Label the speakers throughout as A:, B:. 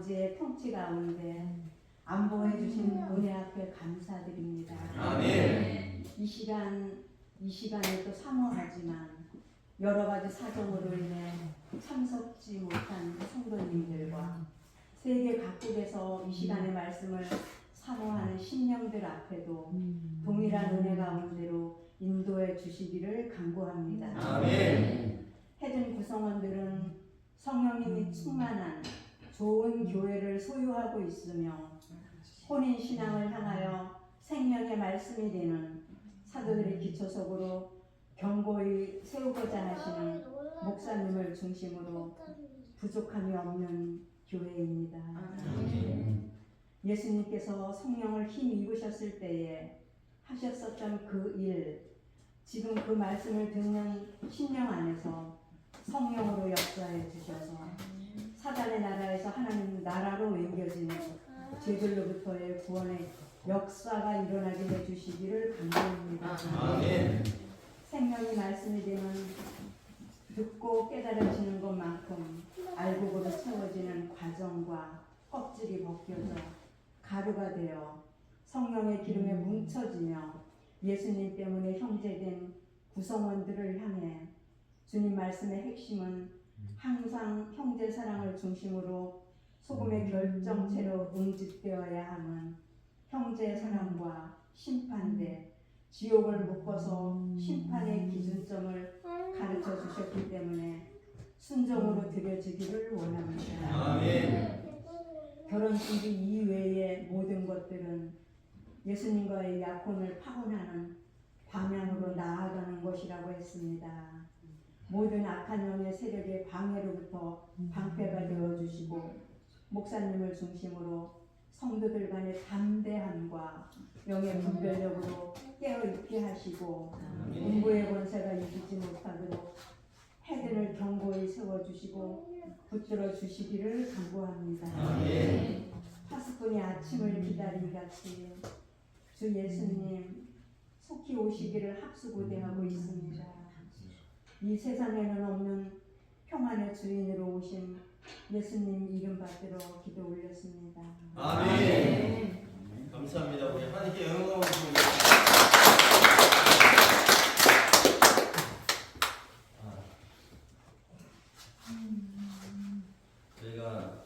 A: 아버지의 통치 가운데 안보해 주신 은혜 앞에 감사드립니다.
B: 아멘.
A: 이 시간에 또 사모하지만 여러 가지 사정으로 인해 참석지 못한 성도님들과 세계 각국에서 이 시간의 말씀을 사모하는 심령들 앞에도 동일한 은혜 가운데로 인도해 주시기를 간구합니다.
B: 아멘.
A: 해준 구성원들은 성령님이 충만한 좋은 교회를 소유하고 있으며 혼인 신앙을 향하여 생명의 말씀이 되는 사도들의 기초석으로 견고히 세우고자 하시는 목사님을 중심으로 부족함이 없는 교회입니다. 예수님께서 성령을 힘입으셨을 때에 하셨었던 그 일, 지금 그 말씀을 듣는 심령 안에서 성령으로 역사해 주셔서 사단의 나라에서 하나님 나라로 옮겨지는 죄들로부터의 구원의 역사가 일어나게 해주시기를 간구합니다.
B: 아멘.
A: 생명이 말씀이 되면 듣고 깨달아지는 것만큼 알고보다 채워지는 과정과 껍질이 벗겨져 가루가 되어 성령의 기름에 뭉쳐지며 예수님 때문에 형제된 구성원들을 향해 주님 말씀의 핵심은 항상 형제 사랑을 중심으로 소금의 결정체로 응집되어야 함은 형제 사랑과 심판대 지옥을 묶어서 심판의 기준점을 가르쳐 주셨기 때문에 순종으로 드려지기를 원합니다.
B: 아멘.
A: 결혼 준비 이외의 모든 것들은 예수님과의 약혼을 파혼하는 방향으로 나아가는 것이라고 했습니다. 모든 악한 영의 세력의 방해로부터 방패가 되어주시고 목사님을 중심으로 성도들 간의 담대함과 영의 분별력으로 깨어있게 하시고 음부의 권세가 이기지 못하도록 헤든을 견고히 세워주시고 붙들어 주시기를 간구합니다. 파수꾼이 아침을 기다린 같이 주 예수님 속히 오시기를 합수고대하고 있습니다. 이 세상에는 없는 평안의 주인으로 오신 예수님 이름 받들어 기도 올렸습니다.
B: 아멘. 감사합니다. 우리 하나님께 영광을 드립니다. 저희가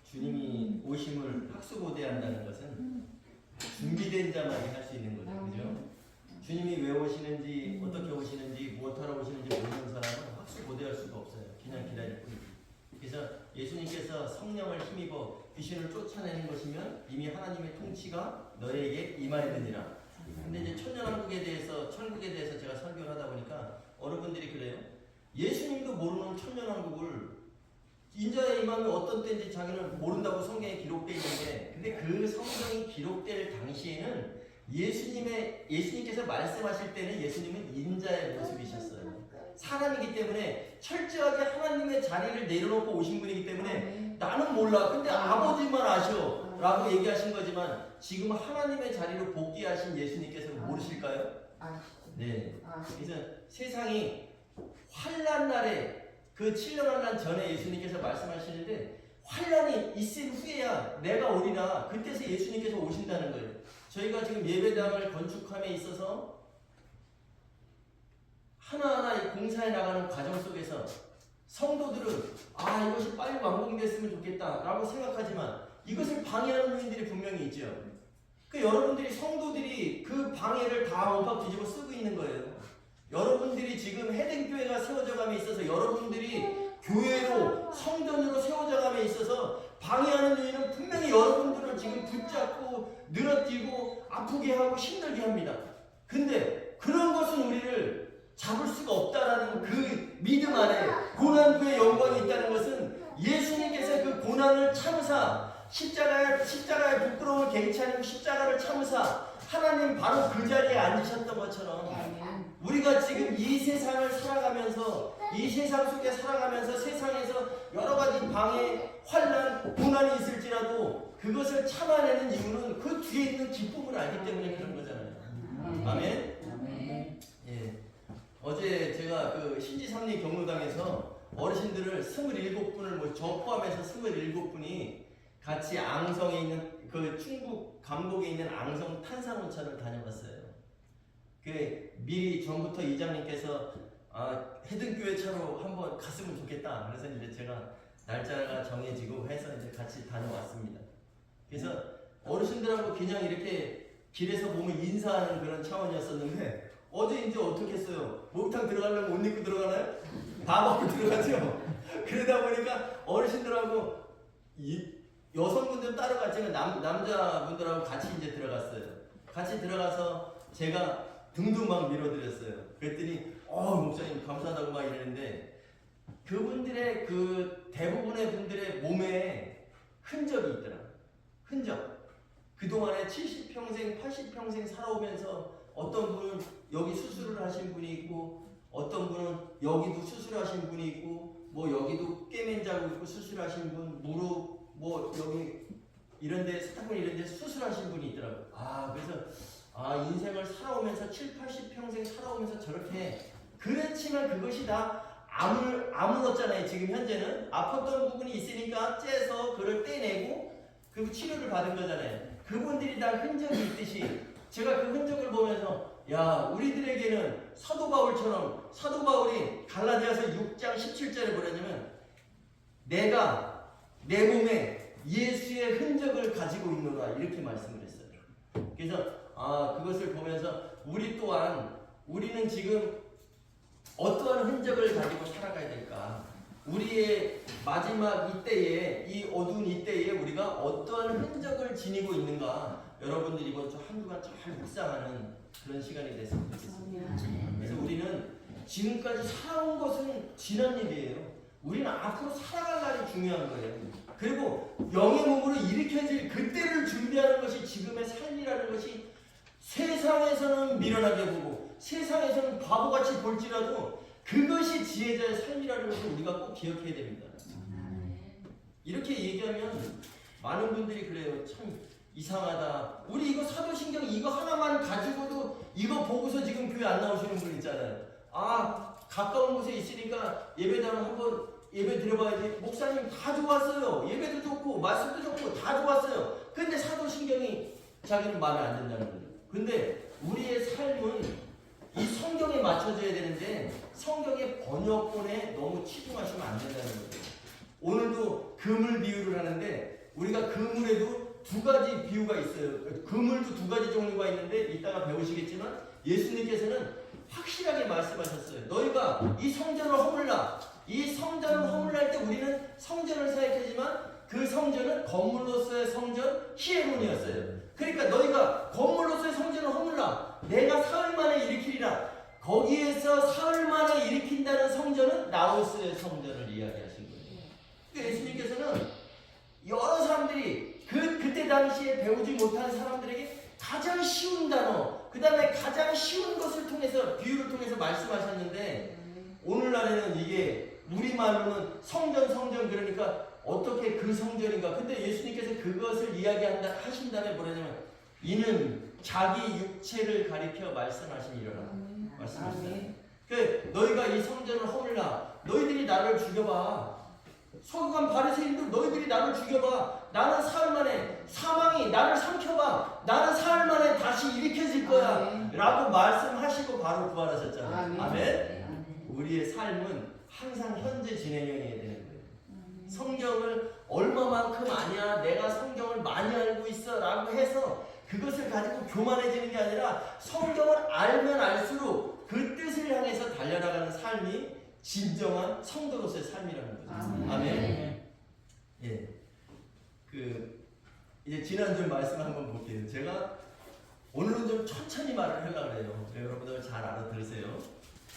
B: 주님이 오심을 학수고대한다는 것은 준비된 자만이 할 수 있는 거죠. 그죠? 주님이 왜 오시는지, 어떻게 오시는지, 무엇하러 오시는지 모르는 사람은 학수고대할 수가 없어요. 그냥 기다릴 뿐이지. 그래서 예수님께서 성령을 힘입어 귀신을 쫓아내는 것이면 이미 하나님의 통치가 너에게 임하였느니라. 근데 이제 천년왕국에 대해서, 천국에 대해서 제가 설교를 하다 보니까 어느 분들이 그래요. 예수님도 모르는 천년왕국을 인자의 임함이 어떤 때인지 자기는 모른다고 성경에 기록되어 있는데, 근데 그 성경이 기록될 당시에는 예수님께서 말씀하실 때는 예수님은 인자의 모습이셨어요. 사람이기 때문에 철저하게 하나님의 자리를 내려놓고 오신 분이기 때문에 나는 몰라. 근데 아버지만 아셔. 라고 얘기하신 거지만 지금 하나님의 자리로 복귀하신 예수님께서 모르실까요? 네. 그래서 세상이 환난 날에 그 7년 환난 전에 예수님께서 말씀하시는데 환난이 있은 후에야 내가 오리라. 그때서 예수님께서 오신다는 거예요. 저희가 지금 예배당을 건축함에 있어서 하나하나 공사해 나가는 과정 속에서 성도들은 이것이 빨리 완공됐으면 좋겠다 라고 생각하지만 이것을 방해하는 요인들이 분명히 있죠. 여러분들이 성도들이 그 방해를 다 엉뚱 뒤집어 쓰고 있는 거예요. 여러분들이 지금 헤든교회가 세워져감에 있어서 여러분들이 교회로 성전으로 세워져감에 있어서 방해하는 요인은 분명히 여러분들을 지금 붙잡고 늘어뜨리고 아프게 하고 힘들게 합니다. 근데 그런 것은 우리를 잡을 수가 없다라는 그 믿음 안에 고난주의 영광이 있다는 것은 예수님께서 그 고난을 참으사 십자가의 부끄러움을 개의치 않고 십자가를 참으사 하나님 바로 그 자리에 앉으셨던 것처럼 우리가 지금 이 세상을 살아가면서 이 세상 속에 살아가면서 세상에서 여러 가지 방해, 환난, 고난이 있을지라도 그것을 참아내는 이유는 그 뒤에 있는 기쁨을 알기 때문에 그런 거잖아요. 아멘? 예. 어제 제가 그 신지삼리 경로당에서 어르신들을 27분을 저 포함해서 27분이 같이 앙성에 있는 그 충북 감곡에 있는 앙성 탄산온천을 다녀봤어요. 그 미리 전부터 이장님께서 해등교회 차로 한번 갔으면 좋겠다. 그래서 이제 제가 날짜가 정해지고 해서 이제 같이 다녀왔습니다. 그래서 어르신들하고 그냥 이렇게 길에서 보면 인사하는 그런 차원이었었는데 어제 이제 어떻게 했어요? 목욕탕 들어가려면 옷 입고 들어가나요? 다 벗고 들어가죠. 그러다 보니까 어르신들하고 여성분들 따로 갔지만 남자분들하고 같이 이제 들어갔어요. 같이 들어가서 제가 등도 막 밀어드렸어요. 그랬더니 목사님 감사하다고 막 이러는데 그분들의 그 대부분의 분들의 몸에 흔적이 있더라. 흔적. 그동안에 70평생, 80평생 살아오면서 어떤 분은 여기 수술을 하신 분이 있고 어떤 분은 여기도 수술하신 분이 있고 뭐 여기도 깨맨 자국 있고 수술하신 분, 무릎 뭐 여기 이런데 사타구니 이런데 수술하신 분이 있더라고요. 그래서 인생을 살아오면서 7, 80평생 살아오면서 저렇게 그렇지만 그것이 다 아물었잖아요. 지금 현재는 아팠던 부분이 있으니까 째서 그걸 떼내고 그 치료를 받은 거잖아요. 그분들이 다 흔적이 있듯이 제가 그 흔적을 보면서 우리들에게는 사도 바울처럼 사도 바울이 갈라디아서 6장 17절에 뭐냐면 내가 내 몸에 예수의 흔적을 가지고 있노라 이렇게 말씀을 했어요. 그래서 그것을 보면서 우리 또한 우리는 지금 어떠한 흔적을 가지고 살아가야 될까? 우리의 마지막 이때에 이 어두운 이때에 우리가 어떠한 흔적을 지니고 있는가? 여러분들이 이번 주 한 주간 잘 묵상하는 그런 시간이 됐으면 좋겠습니다. 그래서 우리는 지금까지 살아온 것은 지난 일이에요. 우리는 앞으로 살아갈 날이 중요한 거예요. 그리고 영의 몸으로 일으켜질 그때를 준비하는 것이 지금의 삶이라는 것이 세상에서는 미련하게 보고 세상에서는 바보같이 볼지라도 그것이 지혜자의 삶이라는 것을 우리가 꼭 기억해야 됩니다. 이렇게 얘기하면 많은 분들이 그래요. 참 이상하다. 우리 이거 사도신경 이거 하나만 가지고도 이거 보고서 지금 교회 안 나오시는 분 있잖아요. 가까운 곳에 있으니까 예배당을 한번 예배 드려봐야지. 목사님 다 좋았어요. 예배도 좋고 말씀도 좋고 다 좋았어요. 근데 사도신경이 자기는 마음에 안 든다는 거예요. 근데 우리의 삶은 이 성경에 맞춰져야 되는데 성경의 번역본에 너무 치중하시면 안 된다는 거예요. 오늘도 그물 비유를 하는데 우리가 그물에도 두 가지 비유가 있어요. 그물도 두 가지 종류가 있는데 이따가 배우시겠지만 예수님께서는 확실하게 말씀하셨어요. 너희가 이 성전을 허물라. 이 성전을 허물라 할 때 우리는 성전을 생각하지만 그 성전은 건물로서의 성전 히에론이었어요. 그러니까 너희가 건물로서의 성전을 허물라. 내가 사흘 만에 일으키리라. 거기에서 사흘 만에 일으킨다는 성전은 나우스의 성전을 이야기하신 거예요. 그러니까 예수님께서는 여러 사람들이 그때 당시에 배우지 못한 사람들에게 가장 쉬운 단어, 그 다음에 가장 쉬운 것을 통해서 비유를 통해서 말씀하셨는데 오늘날에는 이게 우리말로는 성전 그러니까 어떻게 그 성전인가. 근데 예수님께서 그것을 하신 다음에 뭐냐면 이는 자기 육체를 가리켜 말씀하시니라 말씀하셨어요. 그 너희가 이 성전을 허물라. 너희들이 나를 죽여봐. 서기관 바리새인들 너희들이 나를 죽여봐. 나는 사흘 만에 사망이 나를 삼켜봐. 나는 사흘 만에 다시 일으켜질 거야. 라고 말씀하시고 바로 부활하셨잖아요. 아멘. 우리의 삶은 항상 현재 진행형이어야 되는 거예요. 성경을 얼마만큼 아냐, 내가 성경을 많이 알고 있어 라고 해서 그것을 가지고 교만해지는 게 아니라 성경을 알면 알수록 그 뜻을 향해서 달려나가는 삶이 진정한 성도로서의 삶이라는 거죠. 아멘. 예. 이제 지난주 말씀을 한번 볼게요. 제가 오늘은 좀 천천히 말을 하려고 해요. 여러분들 잘 알아들으세요.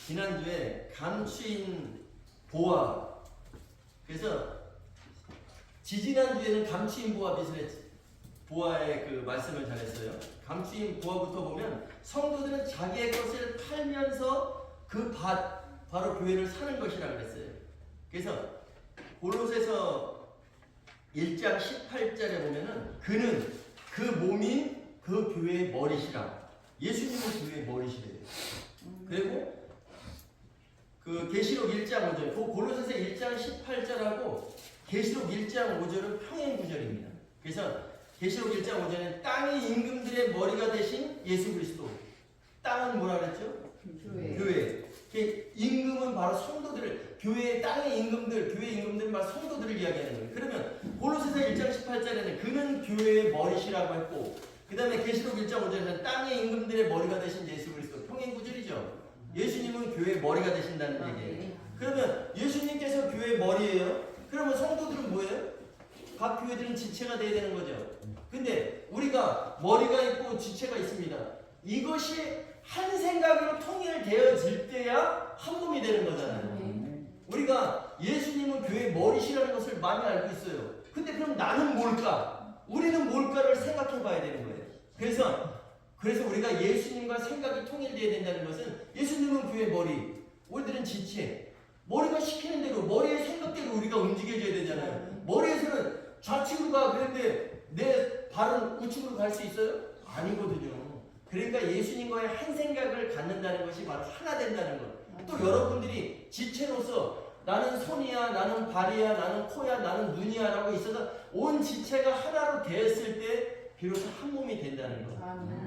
B: 지난주에 감추인 보화. 그래서 지지난주에는 감추인 보화 보화의 그 말씀을 잘했어요. 감추인 보화부터 보면 성도들은 자기의 것을 팔면서 그 바로 교회를 사는 것이라고 그랬어요. 그래서 골로새서 1장 18절에 보면은 그는 그 몸인 그 교회의 머리시라. 예수님은 교회의 머리시래요. 그리고 그 계시록 1장 5절, 그 골로새서 1장 18절하고 계시록 1장 5절은 평행 구절입니다. 그래서 계시록 1장 5절에는 땅의 임금들의 머리가 되신 예수 그리스도. 땅은 뭐라 그랬죠? 교회. 임금은 바로 성도들을, 교회의 땅의 임금들, 교회 임금들은 바로 성도들을 이야기하는 거예요. 그러면 골로새서 1장 18절에는 그는 교회의 머리시라고 했고, 그 다음에 계시록 1장 5절에는 땅의 임금들의 머리가 되신 예수 그리스도. 평행구절이죠. 예수님은 교회의 머리가 되신다는 얘기예요. 그러면 예수님께서 교회의 머리예요. 그러면 성도들은 뭐예요? 각 교회들은 지체가 돼야 되는 거죠. 근데 우리가 머리가 있고 지체가 있습니다. 이것이 한 생각으로 통일되어질 때야 한 몸이 되는 거잖아요. 우리가 예수님은 교회의 머리시라는 것을 많이 알고 있어요. 근데 그럼 나는 뭘까? 우리는 뭘까를 생각해 봐야 되는 거예요. 그래서 우리가 예수님과 생각이 통일되어야 된다는 것은, 예수님은 교회의 머리, 우리들은 지체. 머리가 시키는 대로, 머리의 생각대로 우리가 움직여줘야 되잖아요. 머리에서는 좌측으로 가, 그런데 내 발은 우측으로 갈 수 있어요? 아니거든요. 그러니까 예수님과의 한 생각을 갖는다는 것이 바로 하나 된다는 것. 또 여러분들이 지체로서 나는 손이야, 나는 발이야, 나는 코야, 나는 눈이야 라고 있어서 온 지체가 하나로 되었을 때 비로소 한 몸이 된다는 것.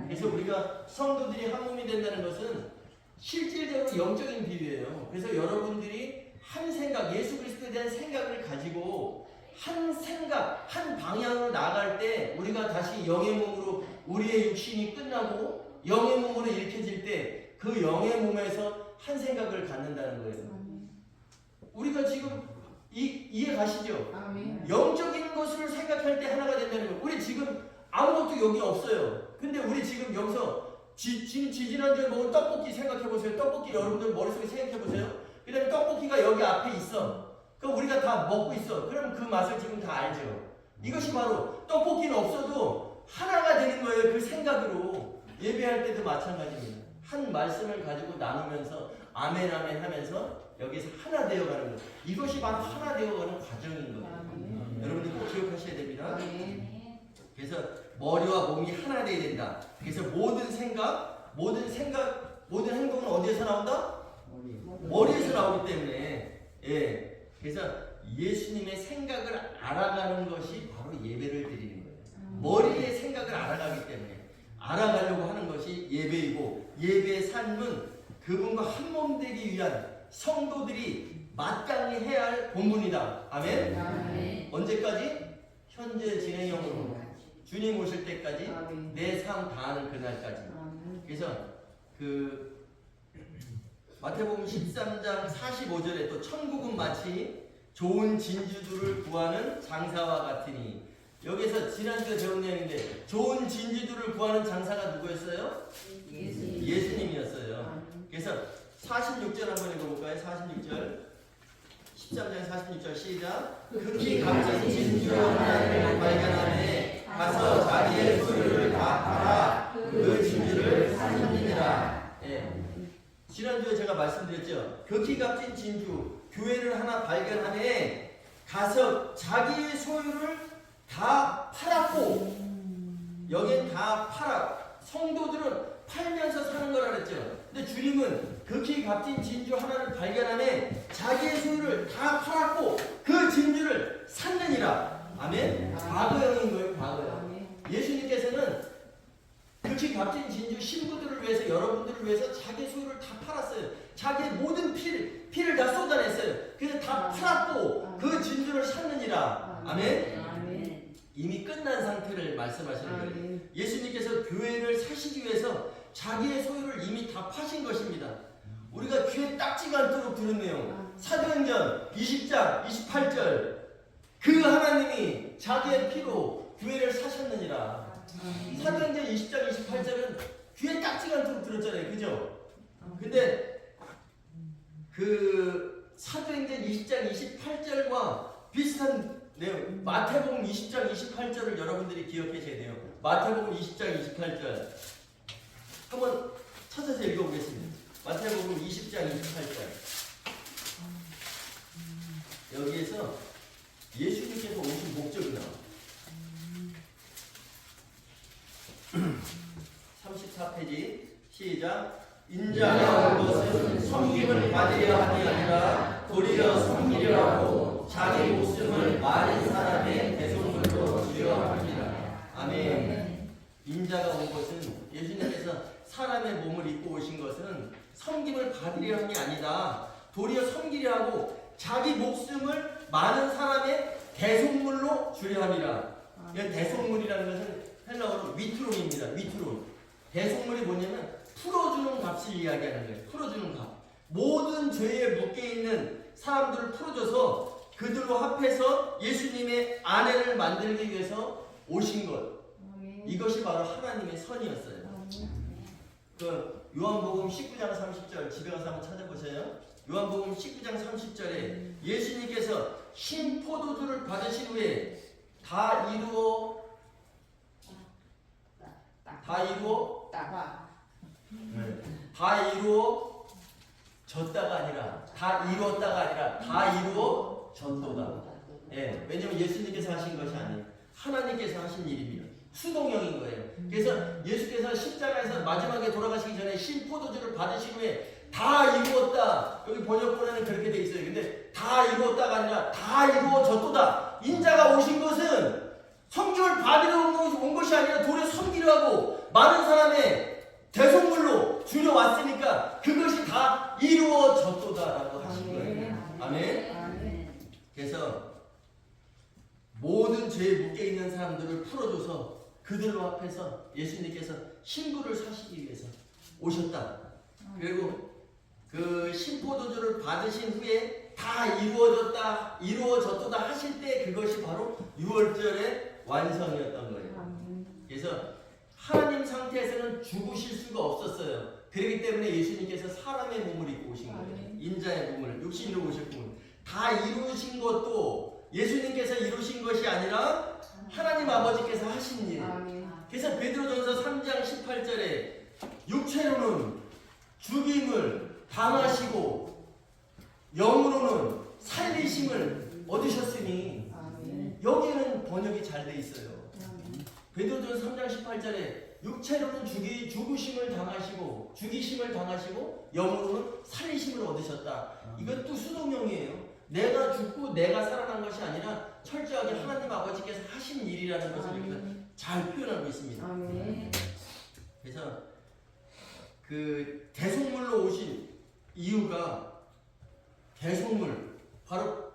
B: 그래서 우리가 성도들이 한 몸이 된다는 것은 실질적으로 영적인 비유예요. 그래서 여러분들이 한 생각, 예수 그리스도에 대한 생각을 가지고 한 생각, 한 방향으로 나아갈 때 우리가 다시 영의 몸으로, 우리의 육신이 끝나고 영의 몸으로 일으켜질 때 그 영의 몸에서 한 생각을 갖는다는 거예요. 우리가 지금 이해 가시죠? 영적인 것을 생각할 때 하나가 된다는 거예요. 우리 지금 아무것도 여기 없어요. 근데 우리 지금 여기서 지지난주에 먹은 떡볶이 생각해보세요. 떡볶이 여러분들 머릿속에 생각해보세요. 그 다음에 떡볶이가 여기 앞에 있어. 그럼 우리가 다 먹고 있어. 그럼 그 맛을 지금 다 알죠. 이것이 바로 떡볶이는 없어도 하나가 되는 거예요. 그 생각으로. 예배할 때도 마찬가지입니다. 한 말씀을 가지고 나누면서 아멘 아멘 하면서 여기서 하나 되어가는 거예요. 이것이 바로 하나 되어가는 과정인 거예요. 여러분들 꼭 기억하셔야 됩니다. 그래서 머리와 몸이 하나 되어야 된다. 그래서 모든 행동은 어디에서 나온다? 머리에서 나오기 때문에. 예. 그래서 예수님의 생각을 알아가는 것이 바로 예배를 드리는 거예요. 머리의 생각을 알아가기 때문에 알아가려고 하는 것이 예배이고, 예배의 삶은 그분과 한 몸 되기 위한 성도들이 마땅히 해야 할 본분이다. 아멘. 언제까지? 현재 진행형으로 주님 오실 때까지, 내 삶 다하는 그날까지. 그래서 마태복음 13장 45절에 또 천국은 마치 좋은 진주들을 구하는 장사와 같으니, 여기서 지난주에 배운 내용인데 좋은 진주들을 구하는 장사가 누구였어요? 예수님이었어요. 그래서 46절 한번 읽어볼까요? 46절 13장 46절 시작. 극히 값진 진주 하나를 발견하매 가서 자기의 소유를 다 팔아 그 진주를 사느니라. 지난주에 제가 말씀드렸죠. 극히 값진 진주, 교회를 하나 발견하매 가서 자기의 소유를 다 팔았고, 여긴 다 팔아. 성도들은 팔면서 사는 거라 그랬죠. 근데 주님은 극히 값진 진주 하나를 발견하매 자기의 소유를 다 팔았고 그 진주를 샀느니라. 아멘. 과거형인 거예요. 과거형. 예수님께서는 극히 값진 진주 신부들을 위해서, 여러분들을 위해서 자기 소유를 다 팔았어요. 자기의 모든 피를 다 쏟아냈어요. 그래서 다 팔았고 그 진주를 샀느니라. 아멘. 이미 끝난 상태를 말씀하시는 거예요. 예수님께서 교회를 사시기 위해서 자기의 소유를 이미 다 파신 것입니다. 우리가 귀에 딱지가 않도록 들은 내용, 사도행전 20장 28절, 그 하나님이 자기의 피로 교회를 사셨느니라. 사도행전 20장 28절은 귀에 딱지가 않도록 들었잖아요. 그죠? 근데 그 사도행전 20장 28절과 비슷한 내용, 마태복음 20장 28절을 여러분들이 기억하셔야 돼요. 마태복음 20장 28절 한번 찾아서 읽어보겠습니다. 마태복음 20장 28절. 여기에서 예수님께서 오신 목적이 나와요. 34페이지 시작. 인자가 온 것은 섬김을 받으려 함이 아니라 도리어 섬기려 하고 자기 목숨을 많은 사람의 대속물로 주려 합니다. 사람의 몸을 입고 오신 것은 섬김을 받으려 함이 아니다. 도리어 섬기려 하고 자기 목숨을 많은 사람의 대속물로 주려 함이라. 이 대속물이라는 것은 헬라어로 위트론입니다. 위트론. 대속물이 뭐냐면 풀어주는 값을 이야기하는 거예요. 풀어주는 값. 모든 죄에 묶여있는 사람들을 풀어줘서 그들로 합해서 예수님의 아내를 만들기 위해서 오신 것. 이것이 바로 하나님의 선이었어요. 그 요한복음 19장 30절 집에 가서 한번 찾아보세요. 요한복음 19장 30절에 예수님께서 신 포도주를 받으신 후에 다 이루어졌다가 아니라 다 이루었다가 아니라 다 이루어졌도다. 예, 왜냐면 예수님께서 하신 것이 아니에요. 하나님께서 하신 일입니다. 수동형인 거예요. 그래서 예수께서 십자가에서 마지막에 돌아가시기 전에 신 포도주를 받으신 후에 다 이루었다. 여기 번역본에는 그렇게 돼 있어요. 근데 다 이루었다가 아니라 다 이루어졌도다. 인자가 오신 것은 섬김을 받으러 온 것이 아니라 도리어 섬기려 하고 많은 사람의 대속물로 주려 왔으니까 그것이 다 이루어졌도다라고 하신 거예요. 아멘. 그래서 모든 죄에 묶여있는 사람들을 풀어줘서 그들로 합해서 예수님께서 신부를 사시기 위해서 오셨다. 그리고 그 신포도주를 받으신 후에 다 이루어졌도다 하실 때 그것이 바로 6월절의 완성이었던 거예요. 그래서 하나님 상태에서는 죽으실 수가 없었어요. 그렇기 때문에 예수님께서 사람의 몸을 입고 오신 거예요. 인자의 몸을, 육신으로 오셨고 다 이루신 것도 예수님께서 이루신 것이 아니라 하나님 아버지께서 하신 일. 그래서 베드로전서 3장 18절에 육체로는 죽임을 당하시고 영으로는 살리심을 얻으셨으니 여기는 번역이 잘 돼 있어요. 베드로전서 3장 18절에 육체로는 죽으심을 당하시고 죽이심을 당하시고 영으로는 살리심을 얻으셨다. 이것도 수동형이에요. 내가 죽고 내가 살아난 것이 아니라 철저하게 하나님 아버지께서 하신 일이라는 것을 여기서 잘 표현하고 있습니다. 그래서 그 대속물로 오신 이유가 대속물 바로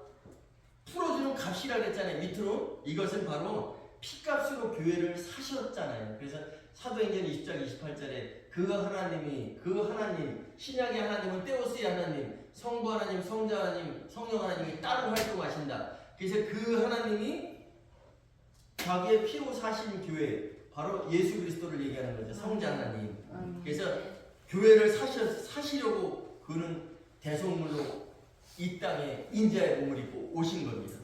B: 풀어주는 값이라고 했잖아요. 밑으로 이것은 바로 피값으로 교회를 사셨잖아요. 그래서 사도행전 20장 28절에 그 하나님 신약의 하나님은 때오스의 하나님 성부 하나님 성자 하나님 성령 하나님이 따로 활동하신다. 그래서 그 하나님이 자기의 피로 사신 교회 바로 예수 그리스도를 얘기하는 거죠. 성자 하나님. 그래서 교회를 사시려고 그는 대속물로 이 땅에 인자의 몸을 입고 오신 겁니다.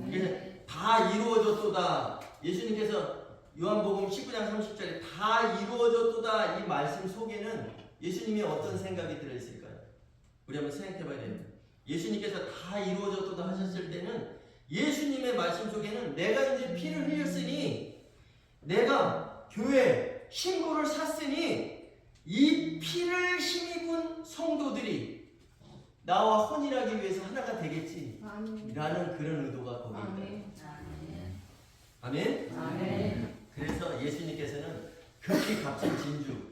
B: 그래서 다 이루어졌도다. 예수님께서 요한복음 19장 30절에 다 이루어졌도다 이 말씀 속에는 예수님이 어떤 생각이 들어있을까요? 우리 한번 생각해 봐야 됩니다. 예수님께서 다 이루어졌도다 하셨을 때는 예수님의 말씀 속에는 내가 이제 피를 흘렸으니 내가 교회 신부를 샀으니 이 피를 힘입은 성도들이 나와 혼인하기 위해서 하나가 되겠지 라는 그런 의도가 거기에 있다. 아멘? 아멘. 그래서 예수님께서는 극히 값진 진주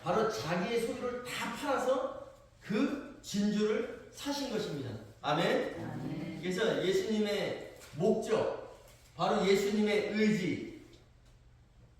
B: 바로 자기의 소유를 다 팔아서 그 진주를 사신 것입니다. 아멘? 아멘. 그래서 예수님의 목적 바로 예수님의 의지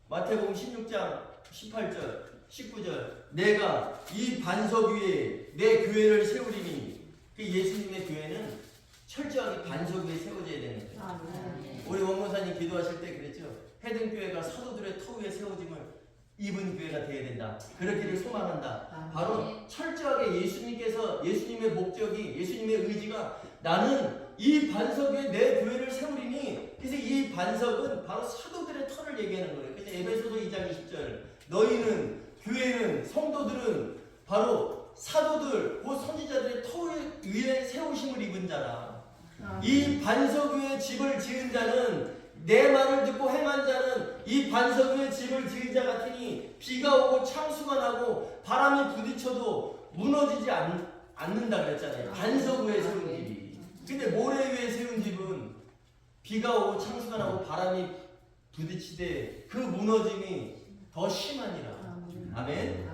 B: 마태복음 16장 18절 19절 내가 이 반석 위에 내 교회를 세우리니 그 예수님의 교회는 철저하게 반석 위에 세워져야 되는 거예요. 우리 원모사님 기도하실 때 그랬죠. 해등교회가 사도들의 터 위에 세워짐을 입은 교회가 되어야 된다. 그렇기를 소망한다. 바로 철저하게 예수님의 목적이 예수님의 의지가 나는 이 반석 위에 내 교회를 세우리니 그래서 이 반석은 바로 사도들의 터를 얘기하는 거예요. 그래서 에베소서 2장 20절 너희는 교회는 성도들은 바로 사도들 곧 선지자들의 터 위에 세우심을 입은 자라. 이 반석 위에 집을 지은 자는 내 말을 듣고 행한 자는 이 반석 위에 집을 지은 자 같으니 비가 오고 창수가 나고 바람이 부딪혀도 무너지지 않는다 그랬잖아요. 반석 위에 세운 집이. 근데 모래 위에 세운 집은 비가 오고 창수가 나고 바람이 부딪히되 그 무너짐이 더 심하니라. 아멘.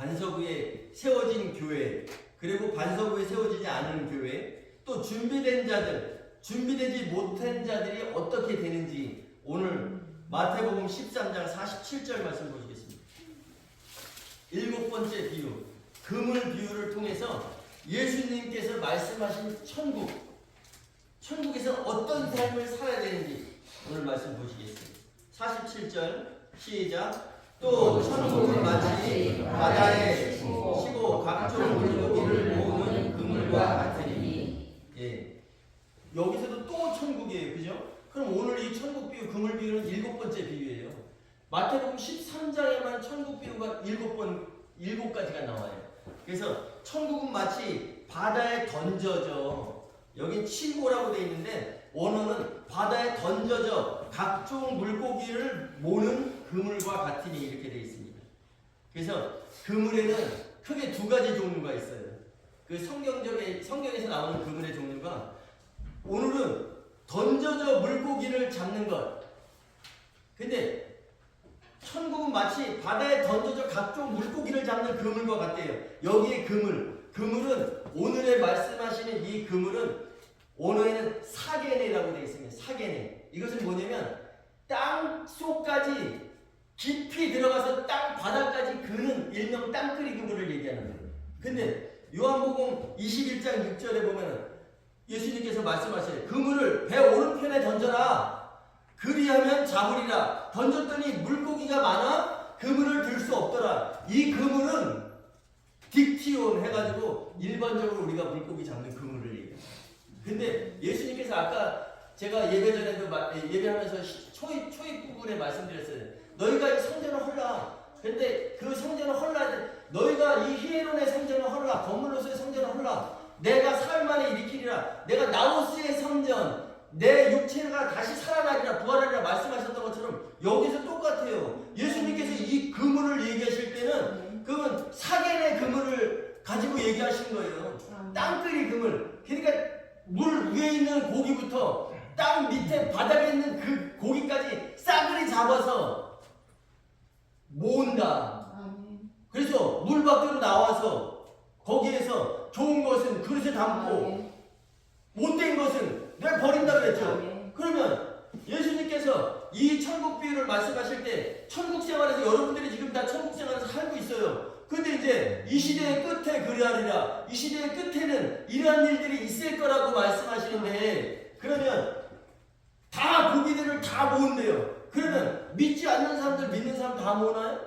B: 반석 위에 세워진 교회, 그리고 반석 위에 세워지지 않은 교회, 또 준비된 자들, 준비되지 못한 자들이 어떻게 되는지 오늘 마태복음 13장 47절 말씀 보시겠습니다. 7번째 비유, 그물 비유를 통해서 예수님께서 말씀하신 천국, 천국에서 어떤 삶을 살아야 되는지 오늘 말씀 보시겠습니다. 47절 시작. 또 천국은 마치 바다에 치고 각종 물고기를 모으는 그물과 같으니. 예, 여기서도 또 천국이에요, 그죠? 그럼 오늘 이 천국 비유, 그물 비유는 7번째 비유예요. 마태복음 13장에만 천국 비유가 7가지가 나와요. 그래서 천국은 마치 바다에 던져져, 여기 치고라고 되어 있는데 원어는 바다에 던져져 각종 물고기를 모는 그물과 같으니 이렇게 되어 있습니다. 그래서 그물에는 크게 2가지 종류가 있어요. 그 성경에서 나오는 그물의 종류가, 오늘은 던져져 물고기를 잡는 것. 근데 천국은 마치 바다에 던져져 각종 물고기를 잡는 그물과 같대요. 여기에 그물은 오늘의 말씀하시는 이 그물은 원어에는 사게네라고 되어 있습니다. 사게네. 이것은 뭐냐면 땅 속까지 깊이 들어가서 땅 바닥까지 그는 일명 땅끄리 그물을 얘기하는 거예요. 근데 요한복음 21장 6절에 보면은 예수님께서 말씀하셔요. 그물을 배 오른편에 던져라. 그리하면 잡으리라. 던졌더니 물고기가 많아 그물을 들 수 없더라. 이 그물은 딕티온 해가지고 일반적으로 우리가 물고기 잡는 그물을 얘기해요. 근데 예수님께서 아까 제가 예배 전에도 예배하면서 초입 부분에 말씀드렸어요. 너희가 이 성전을 헐라. 근데 그 성전을 헐라. 너희가 이 히에론의 성전을 헐라. 건물로서의 성전을 헐라. 내가 사흘 만에 일으키리라. 내가 나오스의 성전, 내 육체가 다시 살아나리라, 부활하리라 말씀하셨던 것처럼 여기서 똑같아요. 예수님께서 이 그물을 얘기하실 때는 그건 사겐의 그물을 가지고 얘기하신 거예요. 땅끌이 그물. 그러니까 물 위에 있는 고기부터 땅 밑에 바닥에 있는 그 고기까지 싸그리 잡아서 모은다. 그래서 물 밖으로 나와서 거기에서 좋은 것은 그릇에 담고 못된 것은 내가 버린다 그랬죠. 그러면 예수님께서 이 천국 비유를 말씀하실 때 천국 생활에서 여러분들이 지금 다 천국 생활에서 살고 있어요. 근데 이제 이 시대의 끝에 그리하리라. 이 시대의 끝에는 이러한 일들이 있을 거라고 말씀하시는데, 그러면 다 고기들을 다 모은대요. 그러면 믿지 않는 사람들, 믿는 사람 다 모으나요?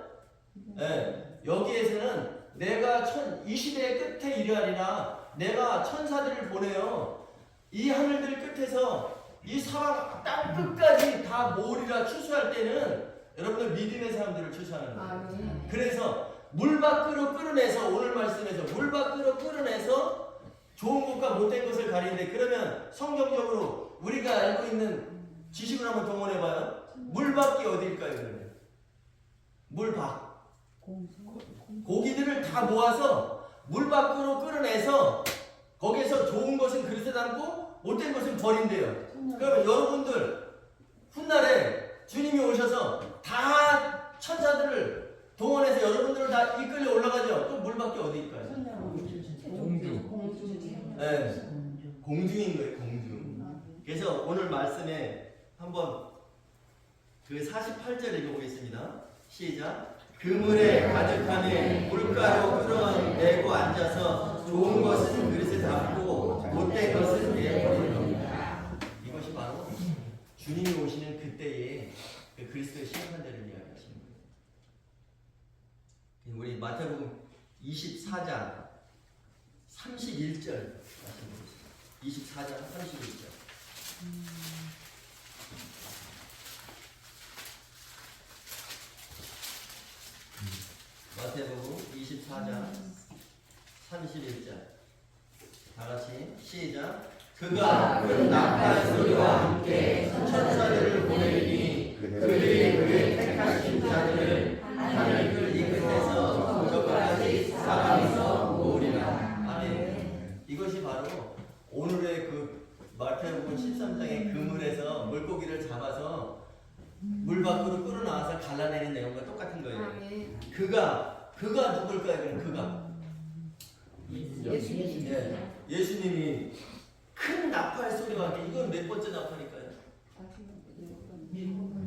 B: 네. 여기에서는 내가 이 시대의 끝에 이르하리라. 내가 천사들을 보내요. 이 하늘들 끝에서 이 사람 땅 끝까지 다 모으리라 추수할 때는 여러분들 믿음의 사람들을 추수하는 거예요. 그래서 물 밖으로 끌어내서, 오늘 말씀에서 물 밖으로 끌어내서 좋은 것과 못된 것을 가리는데, 그러면 성경적으로 우리가 알고 있는 지식을 한번 동원해봐요. 물 밖이 어디일까요? 그러면 물 밖. 고기들을 다 모아서 물 밖으로 끌어내서 거기에서 좋은 것은 그릇에 담고 못된 것은 버린대요. 그러면 여러분들 훗날에 주님이 오셔서 다 천사들을 동원해서 여러분들을 다 이끌려 올라가죠. 또 물 밖에 어디일까요? 공중. 네, 공중인 거예요. 공중. 그래서 오늘 말씀에 한번 그 48절 읽어보겠습니다. 시작. 그물에 가득하니 물가로 끌어내고 앉아서 좋은 것은 그릇에 담고 못된 것은 내버리니라. 이것이 바로 주님이 오시는 그때에 그 그리스도의 심판대를 이야기하시는 거예요. 우리 마태복음 24장 31절 말씀 보겠습니다. 24장 31절. 마태복음 24장 31절. 다같이 시작. 그가 큰 나팔 소리와 함께 천사들을 보내리니 그들이 그의 택하신 자들을 하늘 이 끝에서 저 끝까지 사방에서 모으리라. 아멘. 이것이 바로 오늘의 그 마태복음 13장의 그물에서 물고기를 잡아서 물 밖으로 끌어나와서 갈라내는 내용과 똑같은 거예요. 그가 그가 누굴까요? 그럼 그가 예수님이 큰 나팔 소리와 함께 이건 몇 번째 나팔일까요?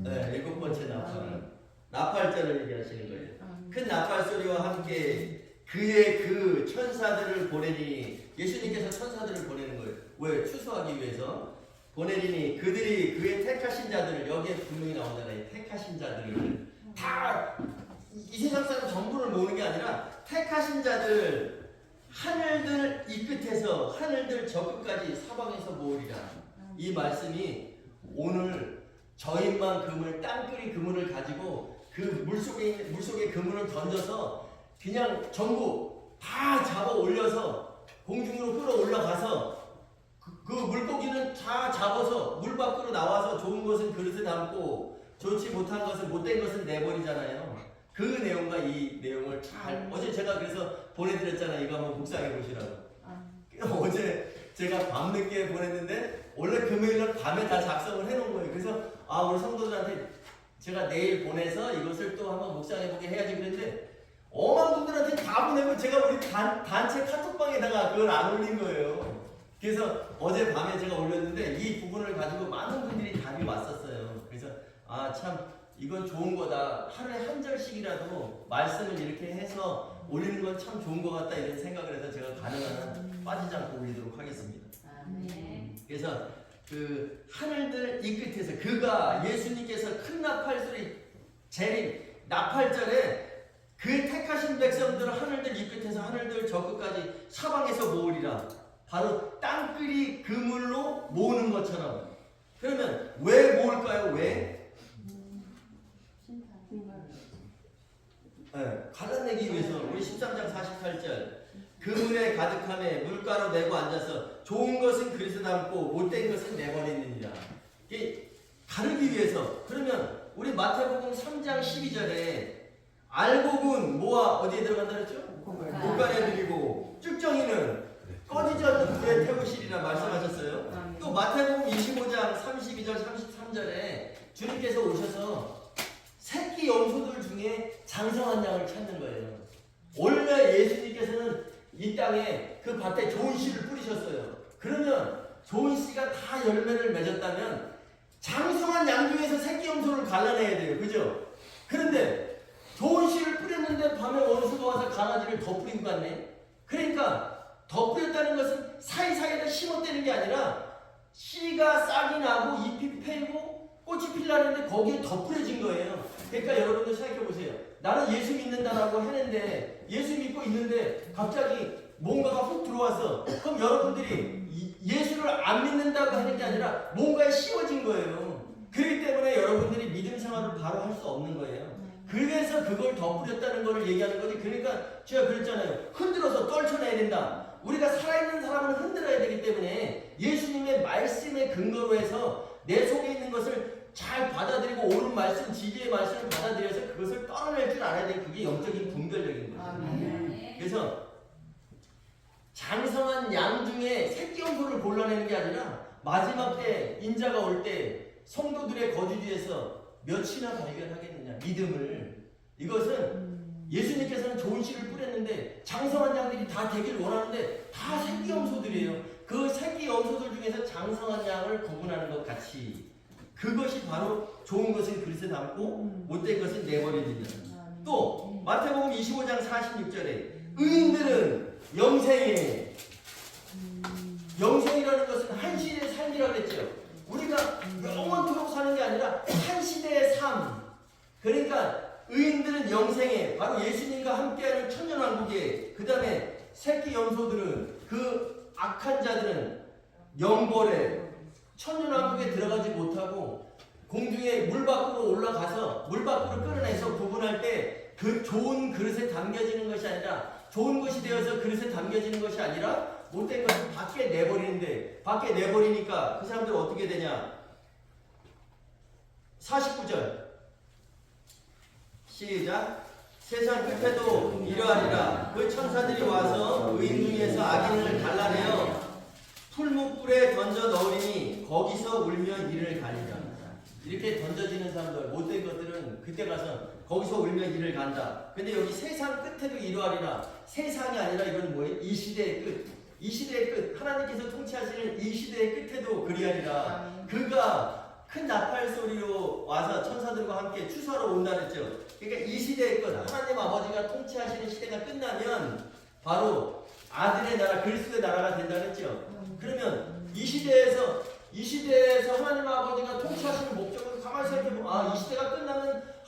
B: 네, 7번째 나팔. 나팔자를 얘기하시는 거예요. 큰 나팔 소리와 함께 그의 그 천사들을 보내니 예수님께서 천사들을 보내는 거예요. 왜? 추수하기 위해서 보내리니 그들이 그의 택하신 자들을 여기에 분명히 나오잖아요. 택하신 자들을 다 이 세상 사람 전부를 모으는 게 아니라 택하신 자들 하늘들 이 끝에서 하늘들 저 끝까지 사방에서 모으리라. 이 말씀이 오늘 저인만 그물 땅끝이 그물을 가지고 그 물속에 그물을 던져서 그냥 전부 다 잡아 올려서 공중으로 끌어올라가서 그 물고기는 다 잡아서 물 밖으로 나와서 좋은 것은 그릇에 담고 좋지 못한 것은 못된 것은 내버리잖아요. 그 내용과 이 내용을 잘 어제 제가 그래서 보내드렸잖아요. 이거 한번 묵상해 보시라고. 어제 제가 밤늦게 보냈는데 원래 금요일날 밤에 다 작성을 해놓은 거예요. 그래서 우리 성도들한테 제가 내일 보내서 이것을 또 한번 묵상해보게 해야지 그랬는데 엄한 분들한테 다 보내고 제가 우리 단체 카톡방에다가 그걸 안 올린 거예요. 그래서 어제 밤에 제가 올렸는데 이 부분을 가지고 많은 분들이 답이 왔었어요. 그래서 참 이건 좋은 거다. 하루에 한 절씩이라도 말씀을 이렇게 해서 올리는 건 참 좋은 것 같다 이런 생각을 해서 제가 가능한 한 빠지지 않고 올리도록 하겠습니다. 그래서 그 하늘들 이 끝에서 그가 예수님께서 큰 나팔 소리 재림 나팔절에 그 택하신 백성들을 하늘들 이 끝에서 하늘들 저 끝까지 사방에서 모으리라. 바로 땅끝이 그물로 모으는 것처럼. 그러면 왜 모을까요? 왜? 갈라내기 위해서 우리 13장 48절 그물에 가득함에 물가로 내고 앉아서 좋은 것은 그릇에 담고 못된 것은 내버리느니라. 이게 가르기 위해서. 그러면 우리 마태복음 3장 12절에 알곡은 뭐와 어디에 들어간다 그랬죠? 곳간에 들이고 쭉정이는 꺼지지 않는 불에 태우시리라 말씀하셨어요. 또 마태복음 25장 32절 33절에 주님께서 오셔서 새끼 염소들 중에 장성한 양을 찾는 거예요. 원래 예수님께서는 이 땅에 그 밭에 좋은 씨를 뿌리셨어요. 그러면 좋은 씨가 다 열매를 맺었다면 장성한 양 중에서 새끼 염소를 갈라내야 돼요. 그죠? 그런데 좋은 씨를 뿌렸는데 밤에 원수가 와서 강아지를 더 뿌리고 갔네. 그러니까 더 뿌렸다는 것은 사이사이에 심었다는 게 아니라 씨가 싹이 나고 잎이 패고 꽃이 필라는데 거기에 더 뿌려진 거예요. 그러니까 여러분들 생각해 보세요. 나는 예수 믿는다라고 하는데 예수 믿고 있는데 갑자기 뭔가가 훅 들어와서 그럼 여러분들이 예수를 안 믿는다고 하는 게 아니라 뭔가에 씌워진 거예요. 그렇기 때문에 여러분들이 믿음 생활을 바로 할 수 없는 거예요. 그래서 그걸 더 뿌렸다는 걸 얘기하는 거지. 그러니까 제가 그랬잖아요. 흔들어서 떨쳐내야 된다. 우리가 살아있는 사람은 흔들어야 되기 때문에 예수님의 말씀에 근거로 해서 내 속에 있는 것을 잘 받아들이고 옳은 말씀, 진리의 말씀을 받아들여서 그것을 떨어낼 줄 알아야 돼. 그게 영적인 분별력인 거죠. 그래서 장성한 양 중에 새끼 염소를 골라내는 게 아니라 마지막 때 인자가 올 때 성도들의 거주지에서 몇이나 발견하겠느냐 믿음을. 이것은 예수님께서는 좋은 씨를 뿌렸는데 장성한 양들이 다 되길 원하는데 다 새끼 염소들이에요. 그 새끼 염소들 중에서 장성한 양을 구분하는 것 같이 그것이 바로 좋은 것은 그릇에 담고 못된 것은 내버리느냐. 또 마태복음 25장 46절에 의인들은 영생에 영생이라는 것은 한 시대의 삶이라고 했죠. 우리가 영원토록 사는 게 아니라 한 시대의 삶. 그러니까 의인들은 영생에 바로 예수님과 함께하는 천년왕국에 그 다음에 새끼 염소들은 그 악한 자들은 영벌에 천년왕국에 들어가지 못하고 공중에 물 밖으로 올라가서 물 밖으로 끌어내서 구분할 때 그 좋은 그릇에 담겨지는 것이 아니라 좋은 것이 되어서 그릇에 담겨지는 것이 아니라 못된 것을 밖에 내버리는데 밖에 내버리니까 그 사람들은 어떻게 되냐. 49절 시작. 세상 끝에도 이러하리라. 그 천사들이 와서 의인 중에서 악인을 갈라내어 풀무불에 던져 넣으리니 거기서 울며 이를 가리라. 이렇게 던져지는 사람들 못된 것들은 그때 가서 거기서 울며 이를 간다. 근데 여기 세상 끝에도 이러하리라. 세상이 아니라 이건 뭐예요? 이 시대의 끝. 이 시대의 끝. 하나님께서 통치하시는 이 시대의 끝에도 그리하리라. 그가 큰 나팔 소리로 와서 천사들과 함께 추수하러 온다 그랬죠. 그러니까 이 시대의 끝. 하나님 아버지가 통치하시는 시대가 끝나면 바로 아들의 나라, 그리스도의 나라가 된다 그랬죠. 그러면 이 시대에서 하나님 아버지가 통치하시는 목적을 가만히 생각해보면 이 시대가 끝나면